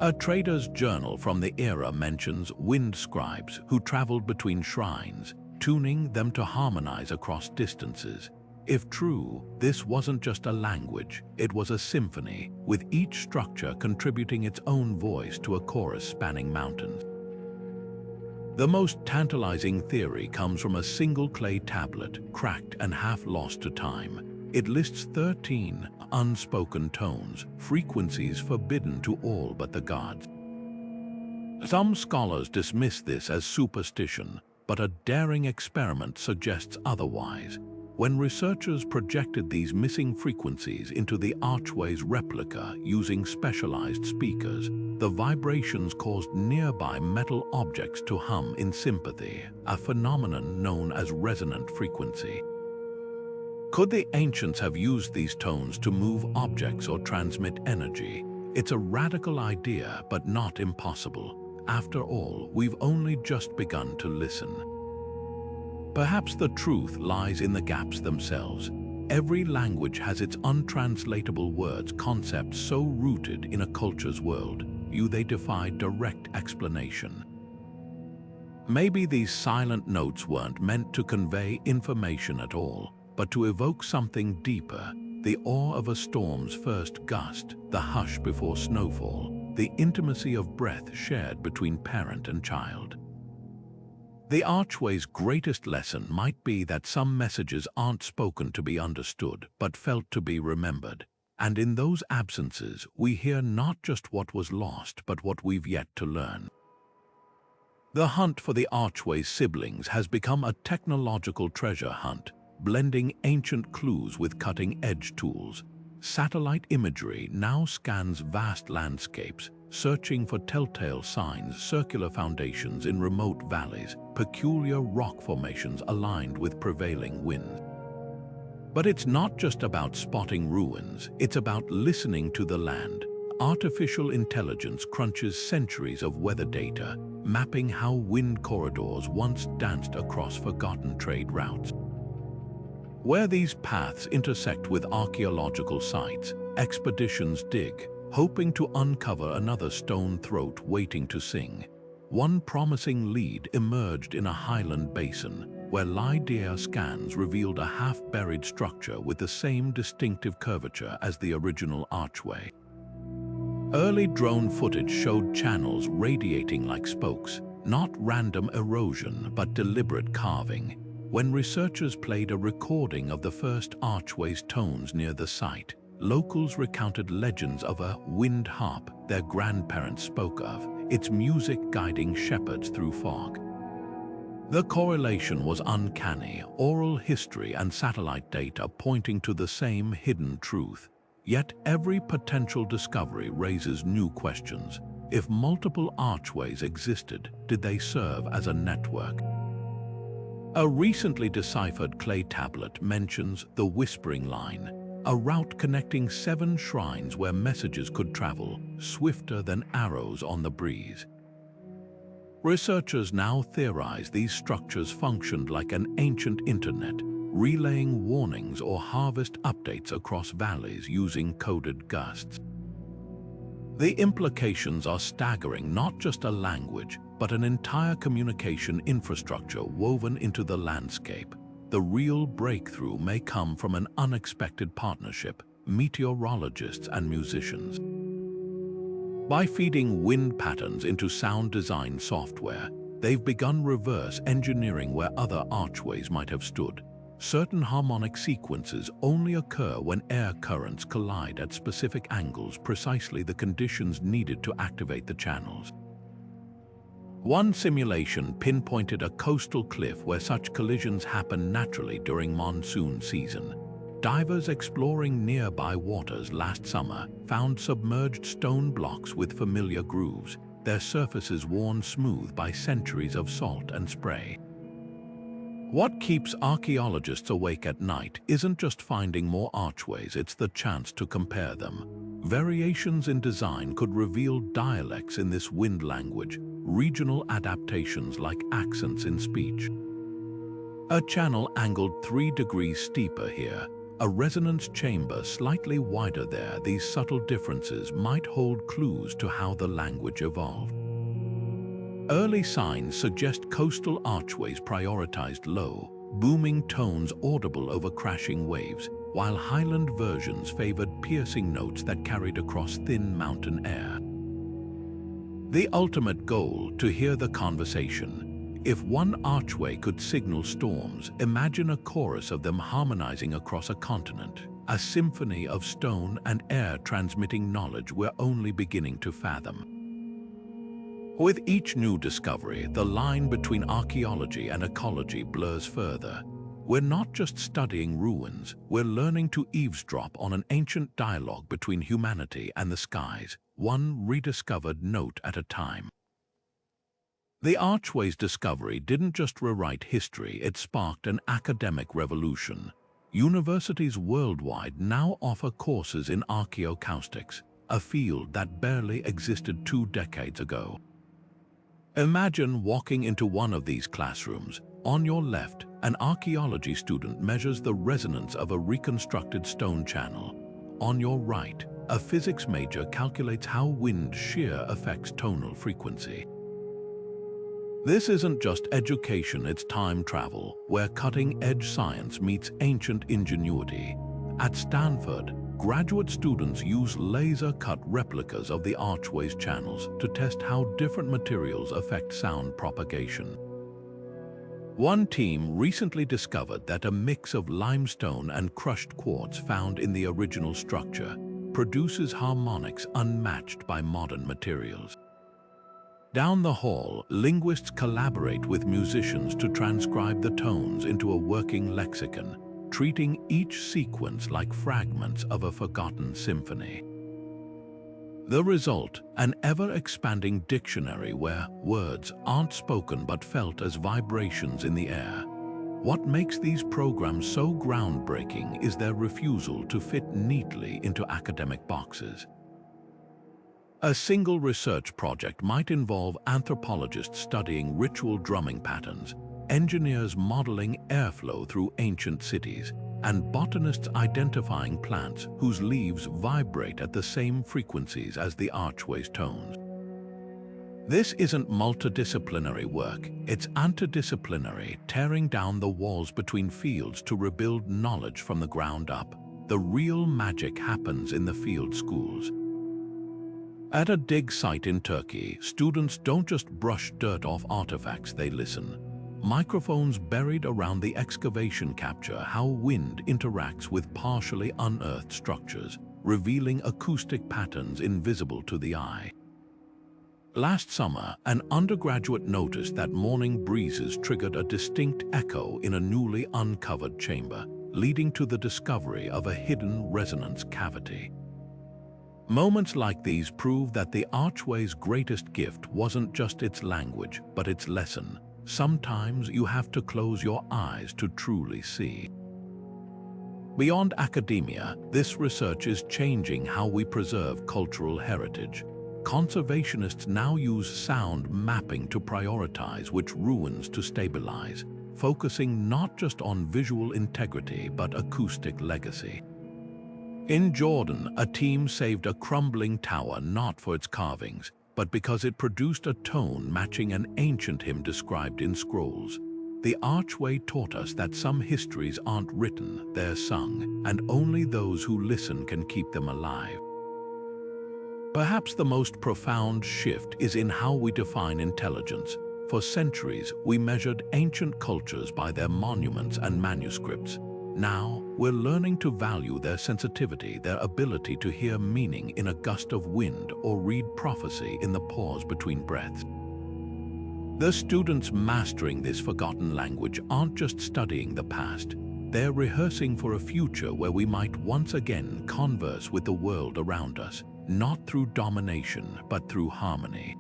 [SPEAKER 1] A trader's journal from the era mentions wind scribes who traveled between shrines, tuning them to harmonize across distances. If true, this wasn't just a language, it was a symphony, with each structure contributing its own voice to a chorus spanning mountains. The most tantalizing theory comes from a single clay tablet, cracked and half lost to time. It lists 13 unspoken tones, frequencies forbidden to all but the gods. Some scholars dismiss this as superstition, but a daring experiment suggests otherwise. When researchers projected these missing frequencies into the archway's replica using specialized speakers, the vibrations caused nearby metal objects to hum in sympathy, a phenomenon known as resonant frequency. Could the ancients have used these tones to move objects or transmit energy? It's a radical idea, but not impossible. After all, we've only just begun to listen. Perhaps the truth lies in the gaps themselves. Every language has its untranslatable words, concepts so rooted in a culture's world, they defy direct explanation. Maybe these silent notes weren't meant to convey information at all, but to evoke something deeper, the awe of a storm's first gust, the hush before snowfall, the intimacy of breath shared between parent and child. The archway's greatest lesson might be that some messages aren't spoken to be understood, but felt to be remembered. And in those absences, we hear not just what was lost, but what we've yet to learn. The hunt for the archway's siblings has become a technological treasure hunt, blending ancient clues with cutting-edge tools. Satellite imagery now scans vast landscapes, searching for telltale signs, circular foundations in remote valleys, peculiar rock formations aligned with prevailing winds. But it's not just about spotting ruins, it's about listening to the land. Artificial intelligence crunches centuries of weather data, mapping how wind corridors once danced across forgotten trade routes. Where these paths intersect with archaeological sites, expeditions dig, hoping to uncover another stone throat waiting to sing. One promising lead emerged in a highland basin, where LiDAR scans revealed a half-buried structure with the same distinctive curvature as the original archway. Early drone footage showed channels radiating like spokes, not random erosion but deliberate carving. When researchers played a recording of the first archway's tones near the site, locals recounted legends of a wind harp their grandparents spoke of, its music guiding shepherds through fog. The correlation was uncanny, oral history and satellite data pointing to the same hidden truth. Yet every potential discovery raises new questions. If multiple archways existed, did they serve as a network? A recently deciphered clay tablet mentions the Whispering Line, a route connecting 7 shrines where messages could travel swifter than arrows on the breeze. Researchers now theorize these structures functioned like an ancient internet, relaying warnings or harvest updates across valleys using coded gusts. The implications are staggering, not just a language, but an entire communication infrastructure woven into the landscape. The real breakthrough may come from an unexpected partnership, meteorologists and musicians. By feeding wind patterns into sound design software, they've begun reverse engineering where other archways might have stood. Certain harmonic sequences only occur when air currents collide at specific angles, precisely the conditions needed to activate the channels. One simulation pinpointed a coastal cliff where such collisions happen naturally during monsoon season. Divers exploring nearby waters last summer found submerged stone blocks with familiar grooves, their surfaces worn smooth by centuries of salt and spray. What keeps archaeologists awake at night isn't just finding more archways, it's the chance to compare them. Variations in design could reveal dialects in this wind language, regional adaptations like accents in speech. A channel angled 3 degrees steeper here, a resonance chamber slightly wider there. These subtle differences might hold clues to how the language evolved. Early signs suggest coastal archways prioritized low, booming tones audible over crashing waves, while highland versions favored piercing notes that carried across thin mountain air. The ultimate goal: to hear the conversation. If one archway could signal storms, imagine a chorus of them harmonizing across a continent, a symphony of stone and air transmitting knowledge we're only beginning to fathom. With each new discovery, the line between archaeology and ecology blurs further. We're not just studying ruins, we're learning to eavesdrop on an ancient dialogue between humanity and the skies, one rediscovered note at a time. The archway's discovery didn't just rewrite history, it sparked an academic revolution. Universities worldwide now offer courses in archaeoacoustics, a field that barely existed 2 decades ago. Imagine walking into one of these classrooms. On your left, an archaeology student measures the resonance of a reconstructed stone channel. On your right, a physics major calculates how wind shear affects tonal frequency. This isn't just education, it's time travel, where cutting-edge science meets ancient ingenuity. At Stanford, graduate students use laser-cut replicas of the archway's channels to test how different materials affect sound propagation. One team recently discovered that a mix of limestone and crushed quartz found in the original structure produces harmonics unmatched by modern materials. Down the hall, linguists collaborate with musicians to transcribe the tones into a working lexicon, treating each sequence like fragments of a forgotten symphony. The result, an ever-expanding dictionary where words aren't spoken but felt as vibrations in the air. What makes these programs so groundbreaking is their refusal to fit neatly into academic boxes. A single research project might involve anthropologists studying ritual drumming patterns, engineers modeling airflow through ancient cities, and botanists identifying plants whose leaves vibrate at the same frequencies as the archway's tones. This isn't multidisciplinary work, it's interdisciplinary, tearing down the walls between fields to rebuild knowledge from the ground up. The real magic happens in the field schools. At a dig site in Turkey, students don't just brush dirt off artifacts, they listen. Microphones buried around the excavation capture how wind interacts with partially unearthed structures, revealing acoustic patterns invisible to the eye. Last summer, an undergraduate noticed that morning breezes triggered a distinct echo in a newly uncovered chamber, leading to the discovery of a hidden resonance cavity. Moments like these prove that the archway's greatest gift wasn't just its language, but its lesson. Sometimes you have to close your eyes to truly see. Beyond academia, this research is changing how we preserve cultural heritage. Conservationists now use sound mapping to prioritize which ruins to stabilize, focusing not just on visual integrity but acoustic legacy. In Jordan, a team saved a crumbling tower not for its carvings, but because it produced a tone matching an ancient hymn described in scrolls. The archway taught us that some histories aren't written, they're sung, and only those who listen can keep them alive. Perhaps the most profound shift is in how we define intelligence. For centuries, we measured ancient cultures by their monuments and manuscripts. Now, we're learning to value their sensitivity, their ability to hear meaning in a gust of wind or read prophecy in the pause between breaths. The students mastering this forgotten language aren't just studying the past, they're rehearsing for a future where we might once again converse with the world around us, not through domination, but through harmony.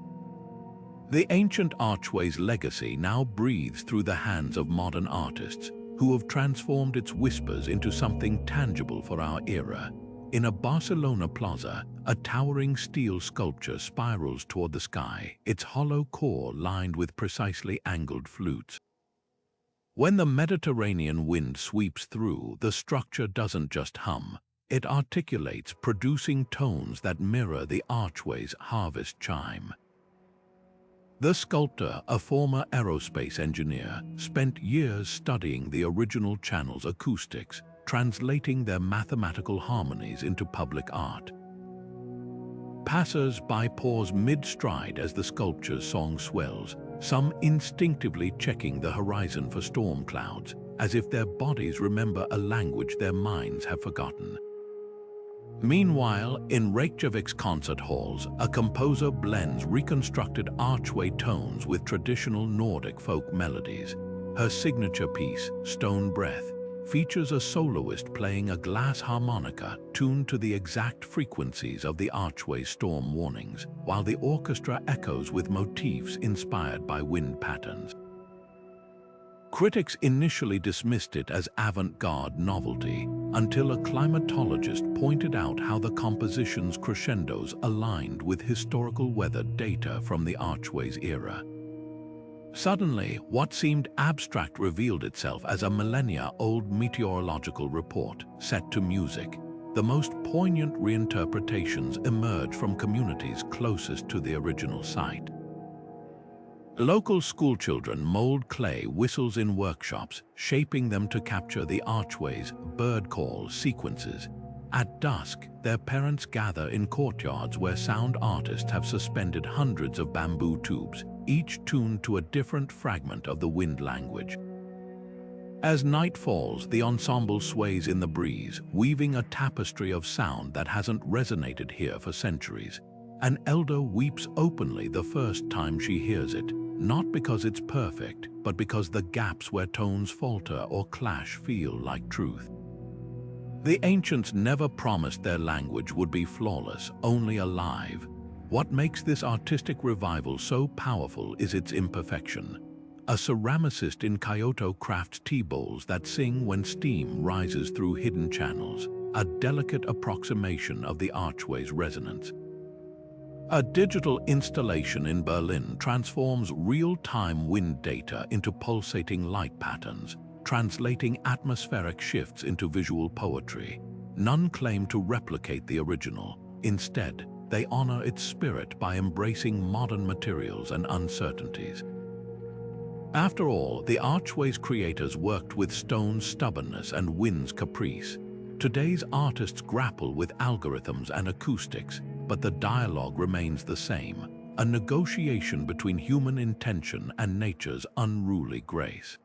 [SPEAKER 1] The ancient archway's legacy now breathes through the hands of modern artists, who have transformed its whispers into something tangible for our era. In a Barcelona plaza, a towering steel sculpture spirals toward the sky, its hollow core lined with precisely angled flutes. When the Mediterranean wind sweeps through, the structure doesn't just hum, it articulates, producing tones that mirror the archway's harvest chime. The sculptor, a former aerospace engineer, spent years studying the original channel's acoustics, translating their mathematical harmonies into public art. Passers-by pause mid-stride as the sculpture's song swells, some instinctively checking the horizon for storm clouds, as if their bodies remember a language their minds have forgotten. Meanwhile, in Reykjavik's concert halls, a composer blends reconstructed archway tones with traditional Nordic folk melodies. Her signature piece, Stone Breath, features a soloist playing a glass harmonica tuned to the exact frequencies of the archway's storm warnings, while the orchestra echoes with motifs inspired by wind patterns. Critics initially dismissed it as avant-garde novelty, until a climatologist pointed out how the composition's crescendos aligned with historical weather data from the archway's era. Suddenly, what seemed abstract revealed itself as a millennia-old meteorological report set to music. The most poignant reinterpretations emerge from communities closest to the original site. Local schoolchildren mold clay whistles in workshops, shaping them to capture the archway's bird call sequences. At dusk, their parents gather in courtyards where sound artists have suspended hundreds of bamboo tubes, each tuned to a different fragment of the wind language. As night falls, the ensemble sways in the breeze, weaving a tapestry of sound that hasn't resonated here for centuries. An elder weeps openly the first time she hears it, not because it's perfect, but because the gaps where tones falter or clash feel like truth. The ancients never promised their language would be flawless, only alive. What makes this artistic revival so powerful is its imperfection. A ceramicist in Kyoto crafts tea bowls that sing when steam rises through hidden channels, a delicate approximation of the archway's resonance. A digital installation in Berlin transforms real-time wind data into pulsating light patterns, translating atmospheric shifts into visual poetry. None claim to replicate the original. Instead, they honor its spirit by embracing modern materials and uncertainties. After all, the archway's creators worked with stone's stubbornness and wind's caprice. Today's artists grapple with algorithms and acoustics, but the dialogue remains the same, a negotiation between human intention and nature's unruly grace.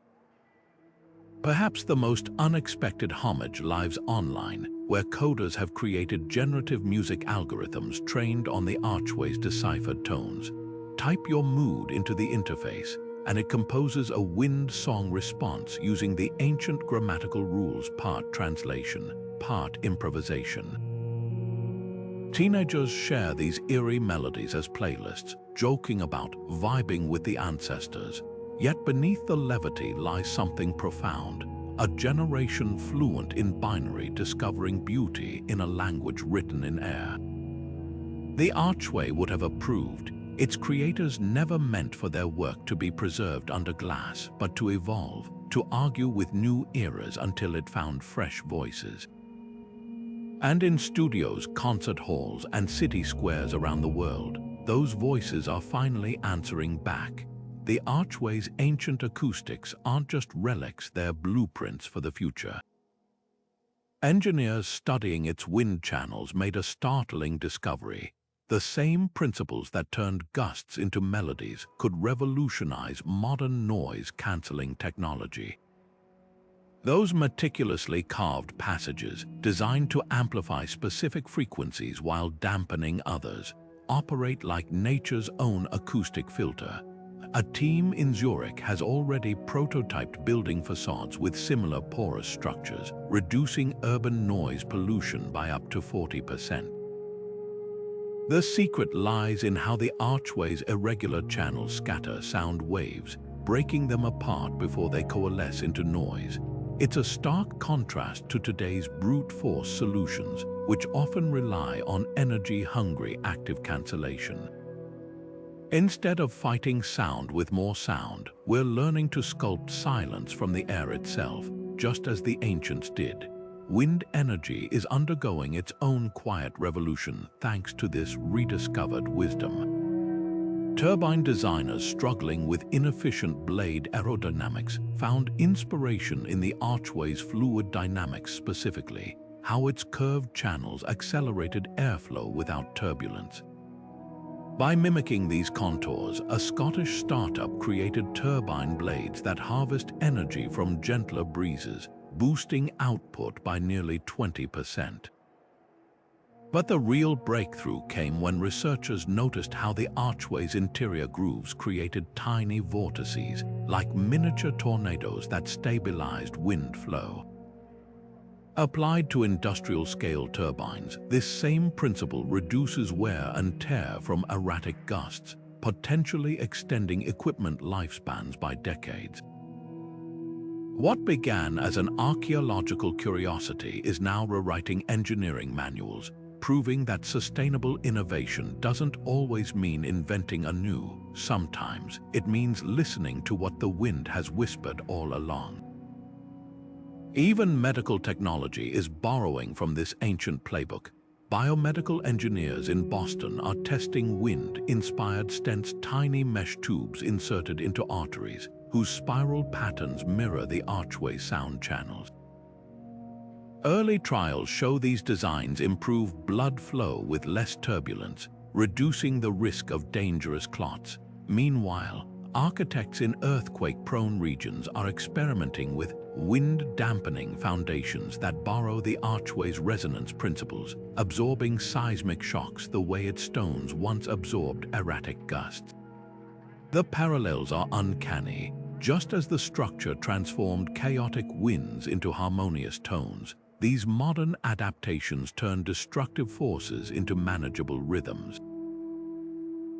[SPEAKER 1] Perhaps the most unexpected homage lies online, where coders have created generative music algorithms trained on the archway's deciphered tones. Type your mood into the interface, and it composes a wind song response using the ancient grammatical rules, part translation, part improvisation. Teenagers share these eerie melodies as playlists, joking about vibing with the ancestors. Yet beneath the levity lies something profound, a generation fluent in binary discovering beauty in a language written in air. The archway would have approved. Its creators never meant for their work to be preserved under glass, but to evolve, to argue with new eras until it found fresh voices. And in studios, concert halls, and city squares around the world, those voices are finally answering back. The archway's ancient acoustics aren't just relics, they're blueprints for the future. Engineers studying its wind channels made a startling discovery. The same principles that turned gusts into melodies could revolutionize modern noise-canceling technology. Those meticulously carved passages, designed to amplify specific frequencies while dampening others, operate like nature's own acoustic filter. A team in Zurich has already prototyped building facades with similar porous structures, reducing urban noise pollution by up to 40%. The secret lies in how the archway's irregular channels scatter sound waves, breaking them apart before they coalesce into noise. It's a stark contrast to today's brute force solutions, which often rely on energy-hungry active cancellation. Instead of fighting sound with more sound, we're learning to sculpt silence from the air itself, just as the ancients did. Wind energy is undergoing its own quiet revolution thanks to this rediscovered wisdom. Turbine designers struggling with inefficient blade aerodynamics found inspiration in the archway's fluid dynamics, specifically how its curved channels accelerated airflow without turbulence. By mimicking these contours, a Scottish startup created turbine blades that harvest energy from gentler breezes, boosting output by nearly 20%. But the real breakthrough came when researchers noticed how the archway's interior grooves created tiny vortices, like miniature tornadoes that stabilized wind flow. Applied to industrial-scale turbines, this same principle reduces wear and tear from erratic gusts, potentially extending equipment lifespans by decades. What began as an archaeological curiosity is now rewriting engineering manuals, proving that sustainable innovation doesn't always mean inventing anew. Sometimes it means listening to what the wind has whispered all along. Even medical technology is borrowing from this ancient playbook. Biomedical engineers in Boston are testing wind-inspired stents, tiny mesh tubes inserted into arteries, whose spiral patterns mirror the archway sound channels. Early trials show these designs improve blood flow with less turbulence, reducing the risk of dangerous clots. Meanwhile, architects in earthquake-prone regions are experimenting with wind-dampening foundations that borrow the archway's resonance principles, absorbing seismic shocks the way its stones once absorbed erratic gusts. The parallels are uncanny. Just as the structure transformed chaotic winds into harmonious tones, these modern adaptations turn destructive forces into manageable rhythms.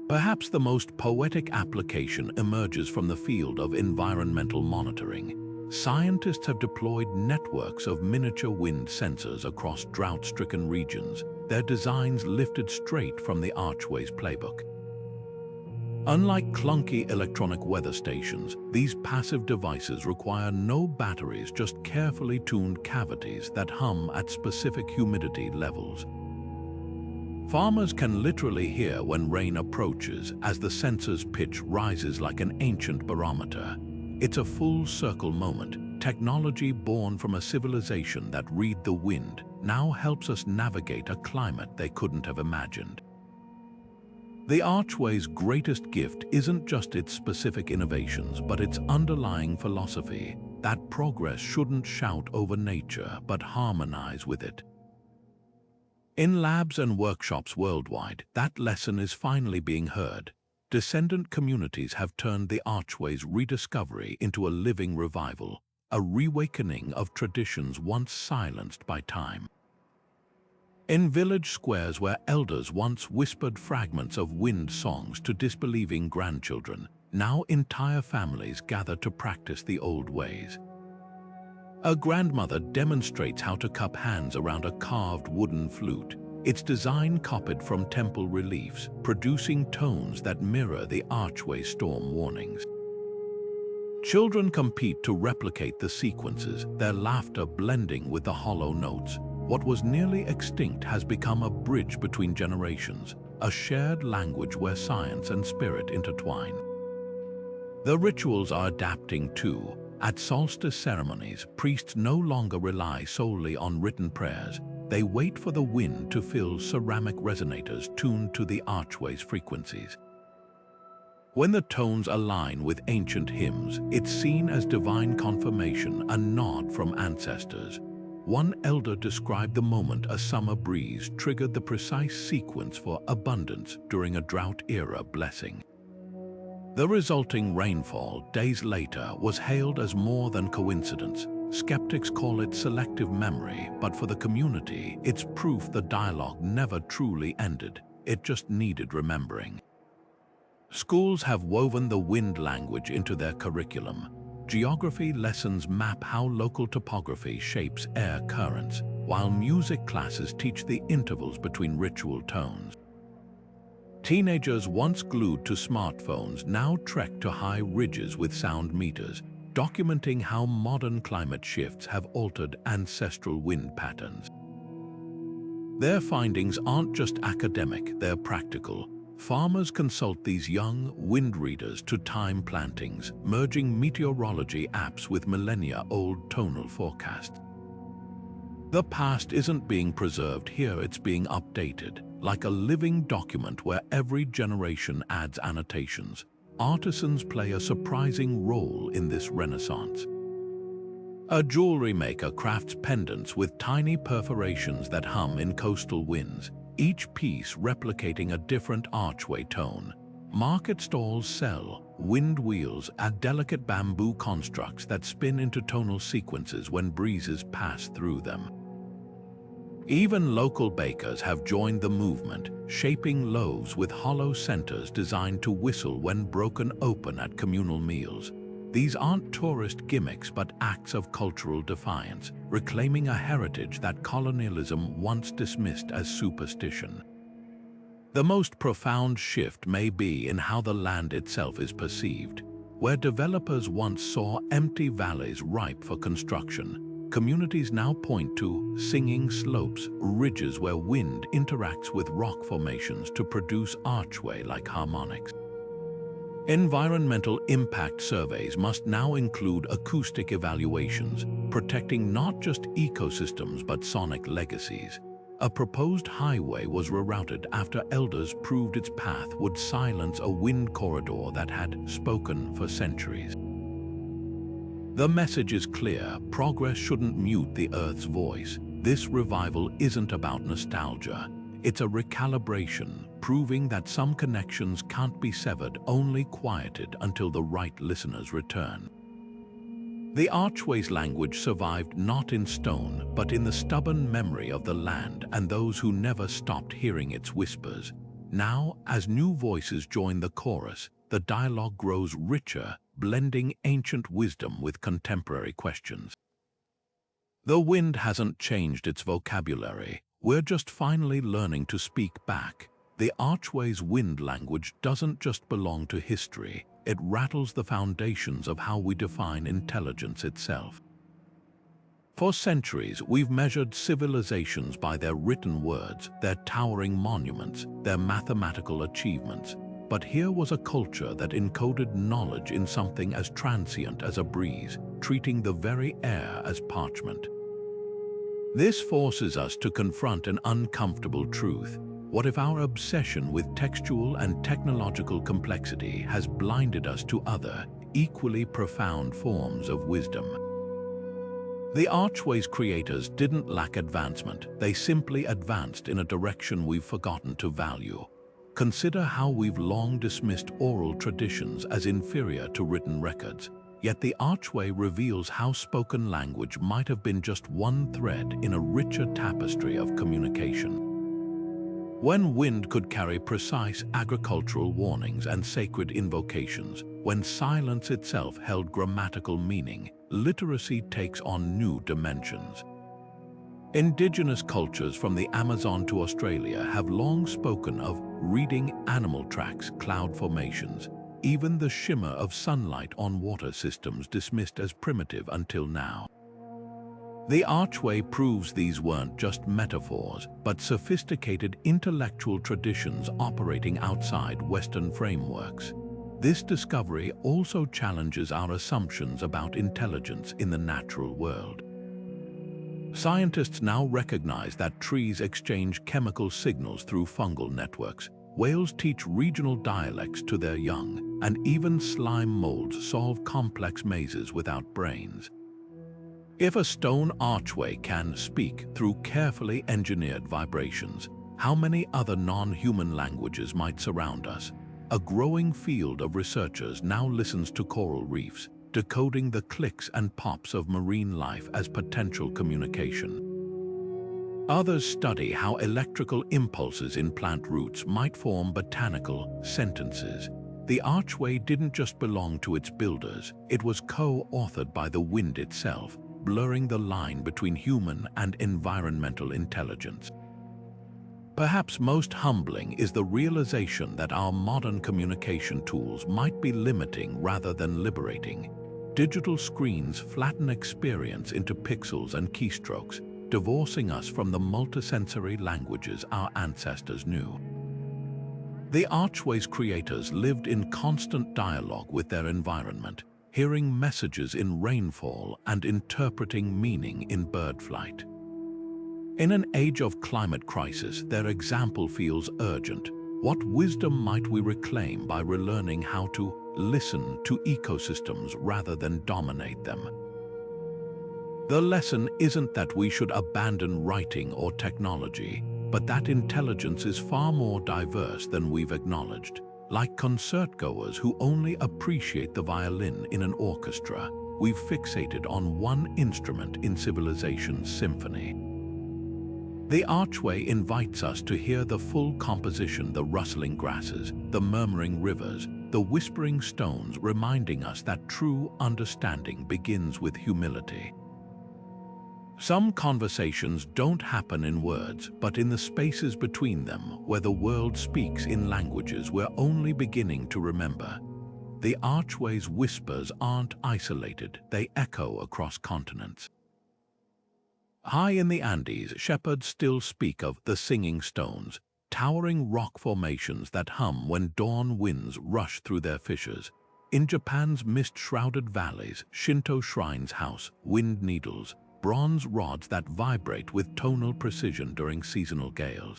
[SPEAKER 1] Perhaps the most poetic application emerges from the field of environmental monitoring. Scientists have deployed networks of miniature wind sensors across drought-stricken regions, their designs lifted straight from the archway's playbook. Unlike clunky electronic weather stations, these passive devices require no batteries, just carefully tuned cavities that hum at specific humidity levels. Farmers can literally hear when rain approaches as the sensor's pitch rises like an ancient barometer. It's a full circle moment. Technology born from a civilization that read the wind now helps us navigate a climate they couldn't have imagined. The Archway's greatest gift isn't just its specific innovations, but its underlying philosophy that progress shouldn't shout over nature, but harmonize with it. In labs and workshops worldwide, that lesson is finally being heard. Descendant communities have turned the Archway's rediscovery into a living revival, a reawakening of traditions once silenced by time. In village squares where elders once whispered fragments of wind songs to disbelieving grandchildren, now entire families gather to practice the old ways. A grandmother demonstrates how to cup hands around a carved wooden flute, its design copied from temple reliefs, producing tones that mirror the Archway storm warnings. Children compete to replicate the sequences, their laughter blending with the hollow notes. What was nearly extinct has become a bridge between generations, a shared language where science and spirit intertwine. The rituals are adapting too. At solstice ceremonies, priests no longer rely solely on written prayers. They wait for the wind to fill ceramic resonators tuned to the Archway's frequencies. When the tones align with ancient hymns, it's seen as divine confirmation, a nod from ancestors. One elder described the moment a summer breeze triggered the precise sequence for abundance during a drought-era blessing. The resulting rainfall, days later, was hailed as more than coincidence. Skeptics call it selective memory, but for the community, it's proof the dialogue never truly ended. It just needed remembering. Schools have woven the wind language into their curriculum. Geography lessons map how local topography shapes air currents, while music classes teach the intervals between ritual tones. Teenagers once glued to smartphones now trek to high ridges with sound meters, documenting how modern climate shifts have altered ancestral wind patterns. Their findings aren't just academic, they're practical. Farmers consult these young wind readers to time plantings, merging meteorology apps with millennia-old tonal forecasts. The past isn't being preserved here, it's being updated, like a living document where every generation adds annotations. Artisans play a surprising role in this renaissance. A jewelry maker crafts pendants with tiny perforations that hum in coastal winds, each piece replicating a different Archway tone. Market stalls sell wind wheels, delicate bamboo constructs that spin into tonal sequences when breezes pass through them. Even local bakers have joined the movement, shaping loaves with hollow centers designed to whistle when broken open at communal meals. These aren't tourist gimmicks but acts of cultural defiance, reclaiming a heritage that colonialism once dismissed as superstition. The most profound shift may be in how the land itself is perceived. Where developers once saw empty valleys ripe for construction, communities now point to singing slopes, ridges where wind interacts with rock formations to produce archway-like harmonics. Environmental impact surveys must now include acoustic evaluations, protecting not just ecosystems but sonic legacies. A proposed highway was rerouted after elders proved its path would silence a wind corridor that had spoken for centuries. The message is clear: progress shouldn't mute the Earth's voice. This revival isn't about nostalgia. It's a recalibration, proving that some connections can't be severed, only quieted until the right listeners return. The Archway's language survived not in stone, but in the stubborn memory of the land and those who never stopped hearing its whispers. Now, as new voices join the chorus, the dialogue grows richer, blending ancient wisdom with contemporary questions. The wind hasn't changed its vocabulary. We're just finally learning to speak back. The archway's wind language doesn't just belong to history, it rattles the foundations of how we define intelligence itself. For centuries, we've measured civilizations by their written words, their towering monuments, their mathematical achievements. But here was a culture that encoded knowledge in something as transient as a breeze, treating the very air as parchment. This forces us to confront an uncomfortable truth. What if our obsession with textual and technological complexity has blinded us to other, equally profound forms of wisdom? The Archway's creators didn't lack advancement, they simply advanced in a direction we've forgotten to value. Consider how we've long dismissed oral traditions as inferior to written records, yet the Archway reveals how spoken language might have been just one thread in a richer tapestry of communication. When wind could carry precise agricultural warnings and sacred invocations, when silence itself held grammatical meaning, literacy takes on new dimensions. Indigenous cultures from the Amazon to Australia have long spoken of reading animal tracks, cloud formations, even the shimmer of sunlight on water systems dismissed as primitive until now. The Archway proves these weren't just metaphors, but sophisticated intellectual traditions operating outside Western frameworks. This discovery also challenges our assumptions about intelligence in the natural world. Scientists now recognize that trees exchange chemical signals through fungal networks, whales teach regional dialects to their young, and even slime molds solve complex mazes without brains. If a stone archway can speak through carefully engineered vibrations, how many other non-human languages might surround us? A growing field of researchers now listens to coral reefs, decoding the clicks and pops of marine life as potential communication. Others study how electrical impulses in plant roots might form botanical sentences. The Archway didn't just belong to its builders, it was co-authored by the wind itself, blurring the line between human and environmental intelligence. Perhaps most humbling is the realization that our modern communication tools might be limiting rather than liberating. Digital screens flatten experience into pixels and keystrokes, divorcing us from the multisensory languages our ancestors knew. The Archway's creators lived in constant dialogue with their environment, hearing messages in rainfall and interpreting meaning in bird flight. In an age of climate crisis, their example feels urgent. What wisdom might we reclaim by relearning how to listen to ecosystems rather than dominate them? The lesson isn't that we should abandon writing or technology, but that intelligence is far more diverse than we've acknowledged. Like concertgoers who only appreciate the violin in an orchestra, we've fixated on one instrument in civilization's symphony. The Archway invites us to hear the full composition, the rustling grasses, the murmuring rivers, the whispering stones, reminding us that true understanding begins with humility. Some conversations don't happen in words, but in the spaces between them, where the world speaks in languages we're only beginning to remember. The Archway's whispers aren't isolated, they echo across continents. High in the Andes, shepherds still speak of the singing stones, towering rock formations that hum when dawn winds rush through their fissures. In Japan's mist-shrouded valleys, Shinto shrines house wind needles, bronze rods that vibrate with tonal precision during seasonal gales.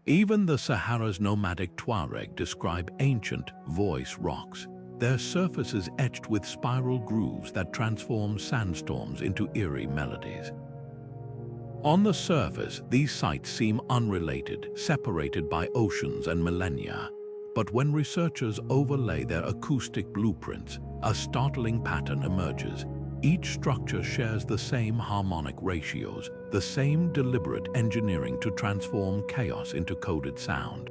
[SPEAKER 1] Even the Sahara's nomadic Tuareg describe ancient voice rocks, their surfaces etched with spiral grooves that transform sandstorms into eerie melodies. On the surface, these sites seem unrelated, separated by oceans and millennia. But when researchers overlay their acoustic blueprints, a startling pattern emerges. Each structure shares the same harmonic ratios, the same deliberate engineering to transform chaos into coded sound.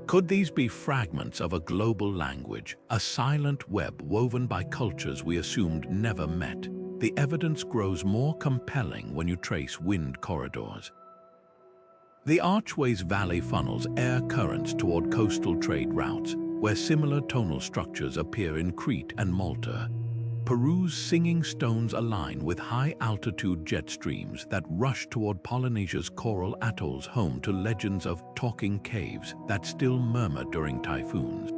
[SPEAKER 1] Could these be fragments of a global language, a silent web woven by cultures we assumed never met? The evidence grows more compelling when you trace wind corridors. The archway's valley funnels air currents toward coastal trade routes, where similar tonal structures appear in Crete and Malta. Peru's singing stones align with high-altitude jet streams that rush toward Polynesia's coral atolls, home to legends of talking caves that still murmur during typhoons.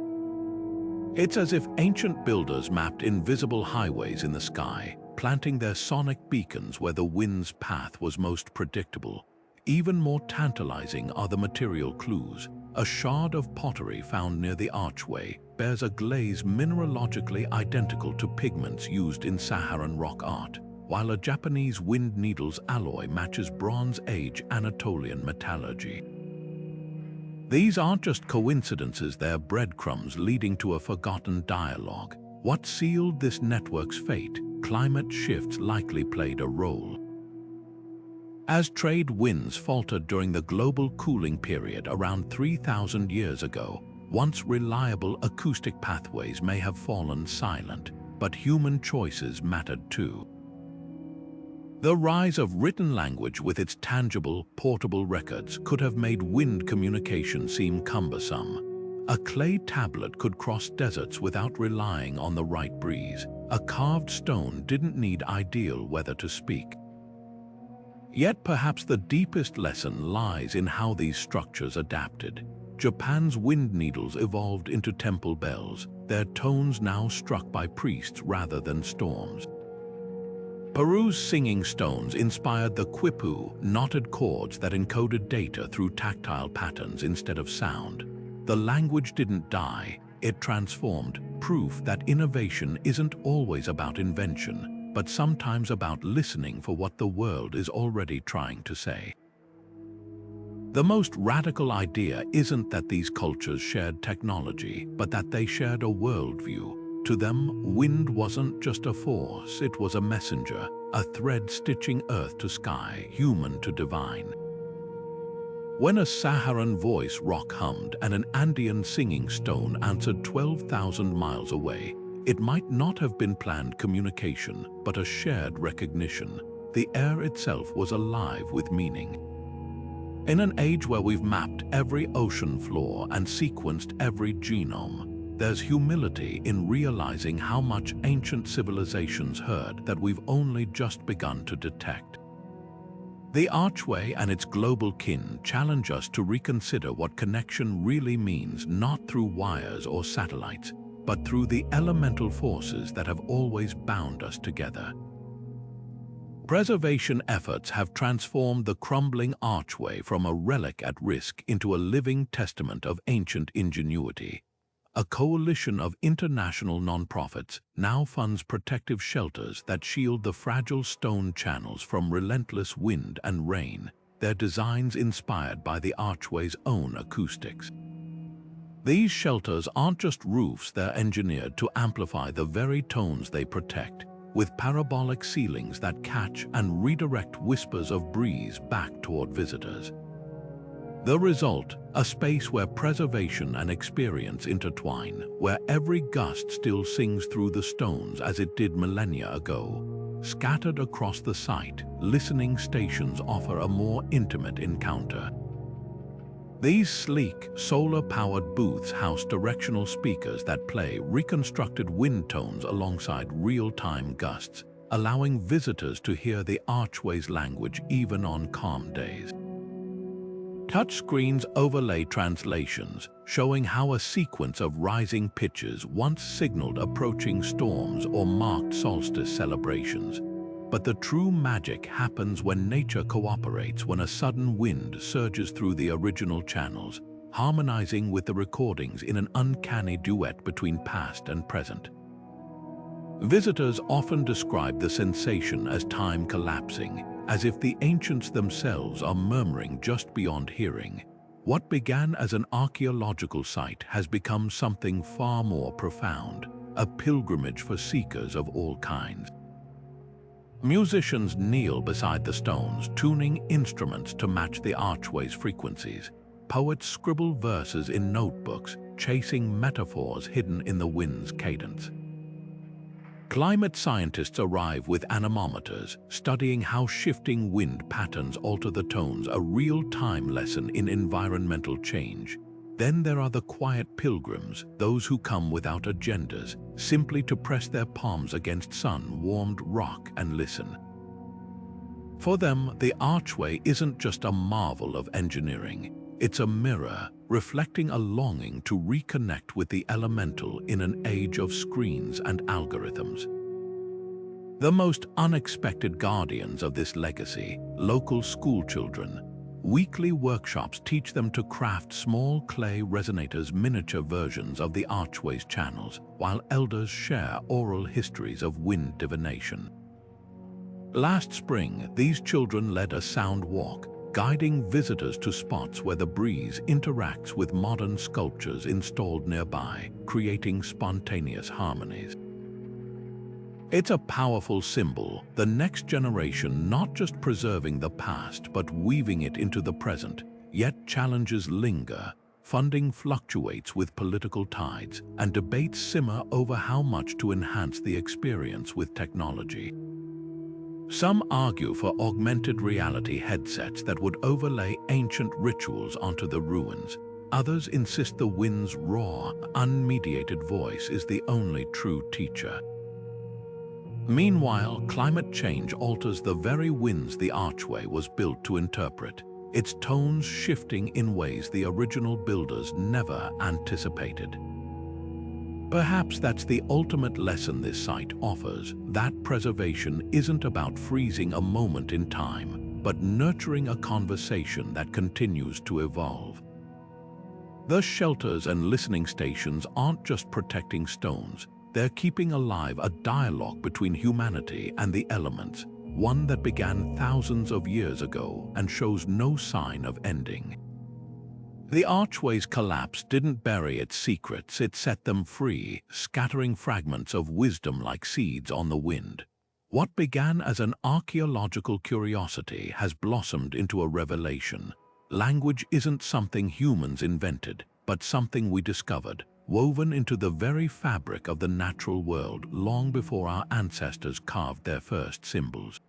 [SPEAKER 1] It's as if ancient builders mapped invisible highways in the sky, planting their sonic beacons where the wind's path was most predictable. Even more tantalizing are the material clues. A shard of pottery found near the archway bears a glaze mineralogically identical to pigments used in Saharan rock art, while a Japanese wind needle's alloy matches Bronze Age Anatolian metallurgy. These aren't just coincidences, they're breadcrumbs leading to a forgotten dialogue. What sealed this network's fate? Climate shifts likely played a role. As trade winds faltered during the global cooling period around 3,000 years ago, once reliable acoustic pathways may have fallen silent, but human choices mattered too. The rise of written language with its tangible, portable records could have made wind communication seem cumbersome. A clay tablet could cross deserts without relying on the right breeze. A carved stone didn't need ideal weather to speak. Yet perhaps the deepest lesson lies in how these structures adapted. Japan's wind needles evolved into temple bells, their tones now struck by priests rather than storms. Peru's singing stones inspired the quipu, knotted chords that encoded data through tactile patterns instead of sound. The language didn't die, it transformed, proof that innovation isn't always about invention, but sometimes about listening for what the world is already trying to say. The most radical idea isn't that these cultures shared technology, but that they shared a worldview. To them, wind wasn't just a force, it was a messenger, a thread stitching earth to sky, human to divine. When a Saharan voice rock hummed and an Andean singing stone answered 12,000 miles away, it might not have been planned communication, but a shared recognition. The air itself was alive with meaning. In an age where we've mapped every ocean floor and sequenced every genome, there's humility in realizing how much ancient civilizations heard that we've only just begun to detect. The archway and its global kin challenge us to reconsider what connection really means, not through wires or satellites, but through the elemental forces that have always bound us together. Preservation efforts have transformed the crumbling archway from a relic at risk into a living testament of ancient ingenuity. A coalition of international nonprofits now funds protective shelters that shield the fragile stone channels from relentless wind and rain, their designs inspired by the archway's own acoustics. These shelters aren't just roofs, they're engineered to amplify the very tones they protect, with parabolic ceilings that catch and redirect whispers of breeze back toward visitors. The result, a space where preservation and experience intertwine, where every gust still sings through the stones as it did millennia ago. Scattered across the site, listening stations offer a more intimate encounter. These sleek, solar-powered booths house directional speakers that play reconstructed wind tones alongside real-time gusts, allowing visitors to hear the archway's language even on calm days. Touchscreens overlay translations, showing how a sequence of rising pitches once signaled approaching storms or marked solstice celebrations. But the true magic happens when nature cooperates, when a sudden wind surges through the original channels, harmonizing with the recordings in an uncanny duet between past and present. Visitors often describe the sensation as time collapsing, as if the ancients themselves are murmuring just beyond hearing. What began as an archaeological site has become something far more profound, a pilgrimage for seekers of all kinds. Musicians kneel beside the stones, tuning instruments to match the archway's frequencies. Poets scribble verses in notebooks, chasing metaphors hidden in the wind's cadence. Climate scientists arrive with anemometers, studying how shifting wind patterns alter the tones, a real-time lesson in environmental change. Then there are the quiet pilgrims, those who come without agendas, simply to press their palms against sun-warmed rock and listen. For them, the archway isn't just a marvel of engineering. It's a mirror, reflecting a longing to reconnect with the elemental in an age of screens and algorithms. The most unexpected guardians of this legacy, local schoolchildren. Weekly workshops teach them to craft small clay resonators, miniature versions of the archway's channels, while elders share oral histories of wind divination. Last spring, these children led a sound walk, guiding visitors to spots where the breeze interacts with modern sculptures installed nearby, creating spontaneous harmonies. It's a powerful symbol, the next generation not just preserving the past but weaving it into the present, yet challenges linger, funding fluctuates with political tides, and debates simmer over how much to enhance the experience with technology. Some argue for augmented reality headsets that would overlay ancient rituals onto the ruins. Others insist the wind's raw, unmediated voice is the only true teacher. Meanwhile, climate change alters the very winds the archway was built to interpret, its tones shifting in ways the original builders never anticipated. Perhaps that's the ultimate lesson this site offers, that preservation isn't about freezing a moment in time, but nurturing a conversation that continues to evolve. The shelters and listening stations aren't just protecting stones, they're keeping alive a dialogue between humanity and the elements, one that began thousands of years ago and shows no sign of ending. The archway's collapse didn't bury its secrets, it set them free, scattering fragments of wisdom like seeds on the wind. What began as an archaeological curiosity has blossomed into a revelation. Language isn't something humans invented, but something we discovered, woven into the very fabric of the natural world long before our ancestors carved their first symbols.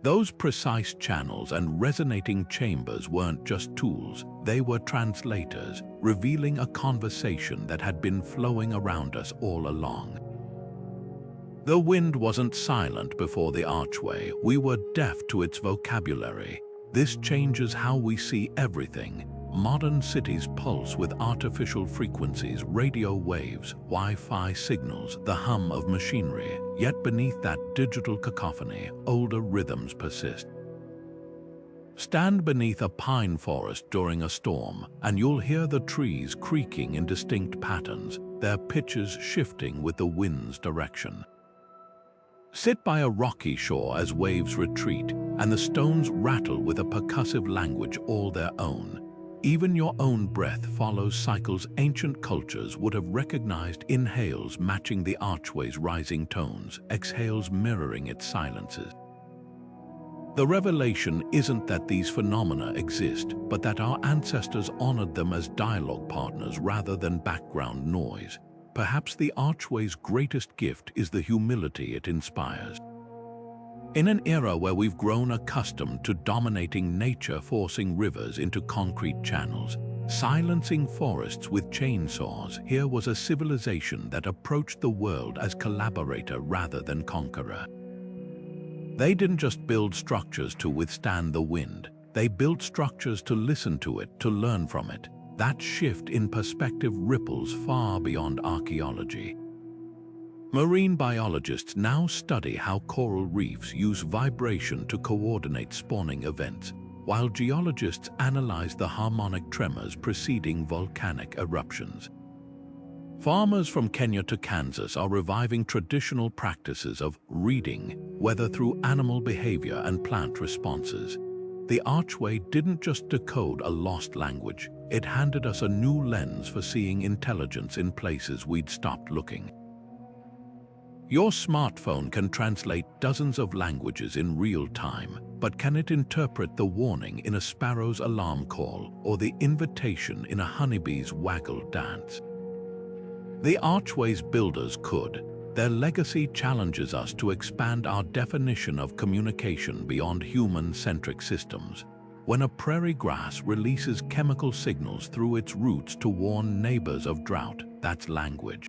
[SPEAKER 1] Those precise channels and resonating chambers weren't just tools, they were translators, revealing a conversation that had been flowing around us all along. The wind wasn't silent before the archway, we were deaf to its vocabulary. This changes how we see everything. Modern cities pulse with artificial frequencies, radio waves, Wi-Fi signals, the hum of machinery. Yet beneath that digital cacophony, older rhythms persist. Stand beneath a pine forest during a storm, and you'll hear the trees creaking in distinct patterns, their pitches shifting with the wind's direction. Sit by a rocky shore as waves retreat, and the stones rattle with a percussive language all their own. Even your own breath follows cycles ancient cultures would have recognized, inhales matching the archway's rising tones, exhales mirroring its silences. The revelation isn't that these phenomena exist, but that our ancestors honored them as dialogue partners rather than background noise. Perhaps the archway's greatest gift is the humility it inspires. In an era where we've grown accustomed to dominating nature, forcing rivers into concrete channels, silencing forests with chainsaws, here was a civilization that approached the world as collaborator rather than conqueror. They didn't just build structures to withstand the wind, they built structures to listen to it, to learn from it. That shift in perspective ripples far beyond archaeology. Marine biologists now study how coral reefs use vibration to coordinate spawning events, while geologists analyze the harmonic tremors preceding volcanic eruptions. Farmers from Kenya to Kansas are reviving traditional practices of reading, whether through animal behavior and plant responses. The archway didn't just decode a lost language, it handed us a new lens for seeing intelligence in places we'd stopped looking. Your smartphone can translate dozens of languages in real time, but can it interpret the warning in a sparrow's alarm call or the invitation in a honeybee's waggle dance? The archway's builders could. Their legacy challenges us to expand our definition of communication beyond human-centric systems. When a prairie grass releases chemical signals through its roots to warn neighbors of drought, that's language.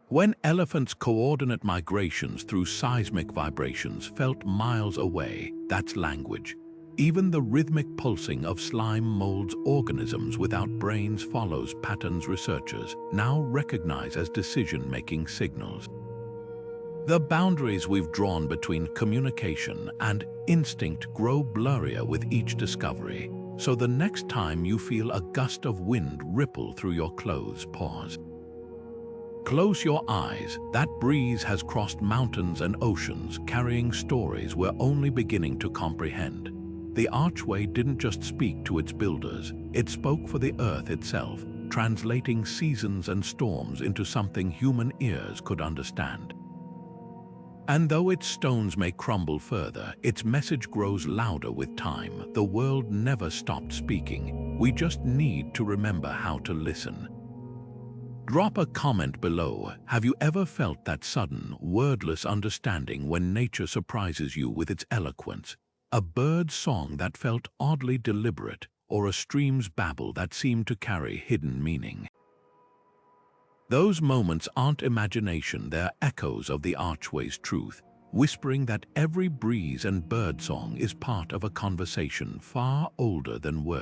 [SPEAKER 1] When elephants coordinate migrations through seismic vibrations felt miles away, that's language. Even the rhythmic pulsing of slime molds organisms without brains follows patterns researchers now recognize as decision-making signals. The boundaries we've drawn between communication and instinct grow blurrier with each discovery, so the next time you feel a gust of wind ripple through your clothes, pause. Close your eyes. That breeze has crossed mountains and oceans, carrying stories we're only beginning to comprehend. The archway didn't just speak to its builders, it spoke for the earth itself, translating seasons and storms into something human ears could understand. And though its stones may crumble further, its message grows louder with time. The world never stopped speaking. We just need to remember how to listen. Drop a comment below. Have you ever felt that sudden, wordless understanding when nature surprises you with its eloquence? A bird's song that felt oddly deliberate, or a stream's babble that seemed to carry hidden meaning. Those moments aren't imagination, they're echoes of the archway's truth, whispering that every breeze and birdsong is part of a conversation far older than words.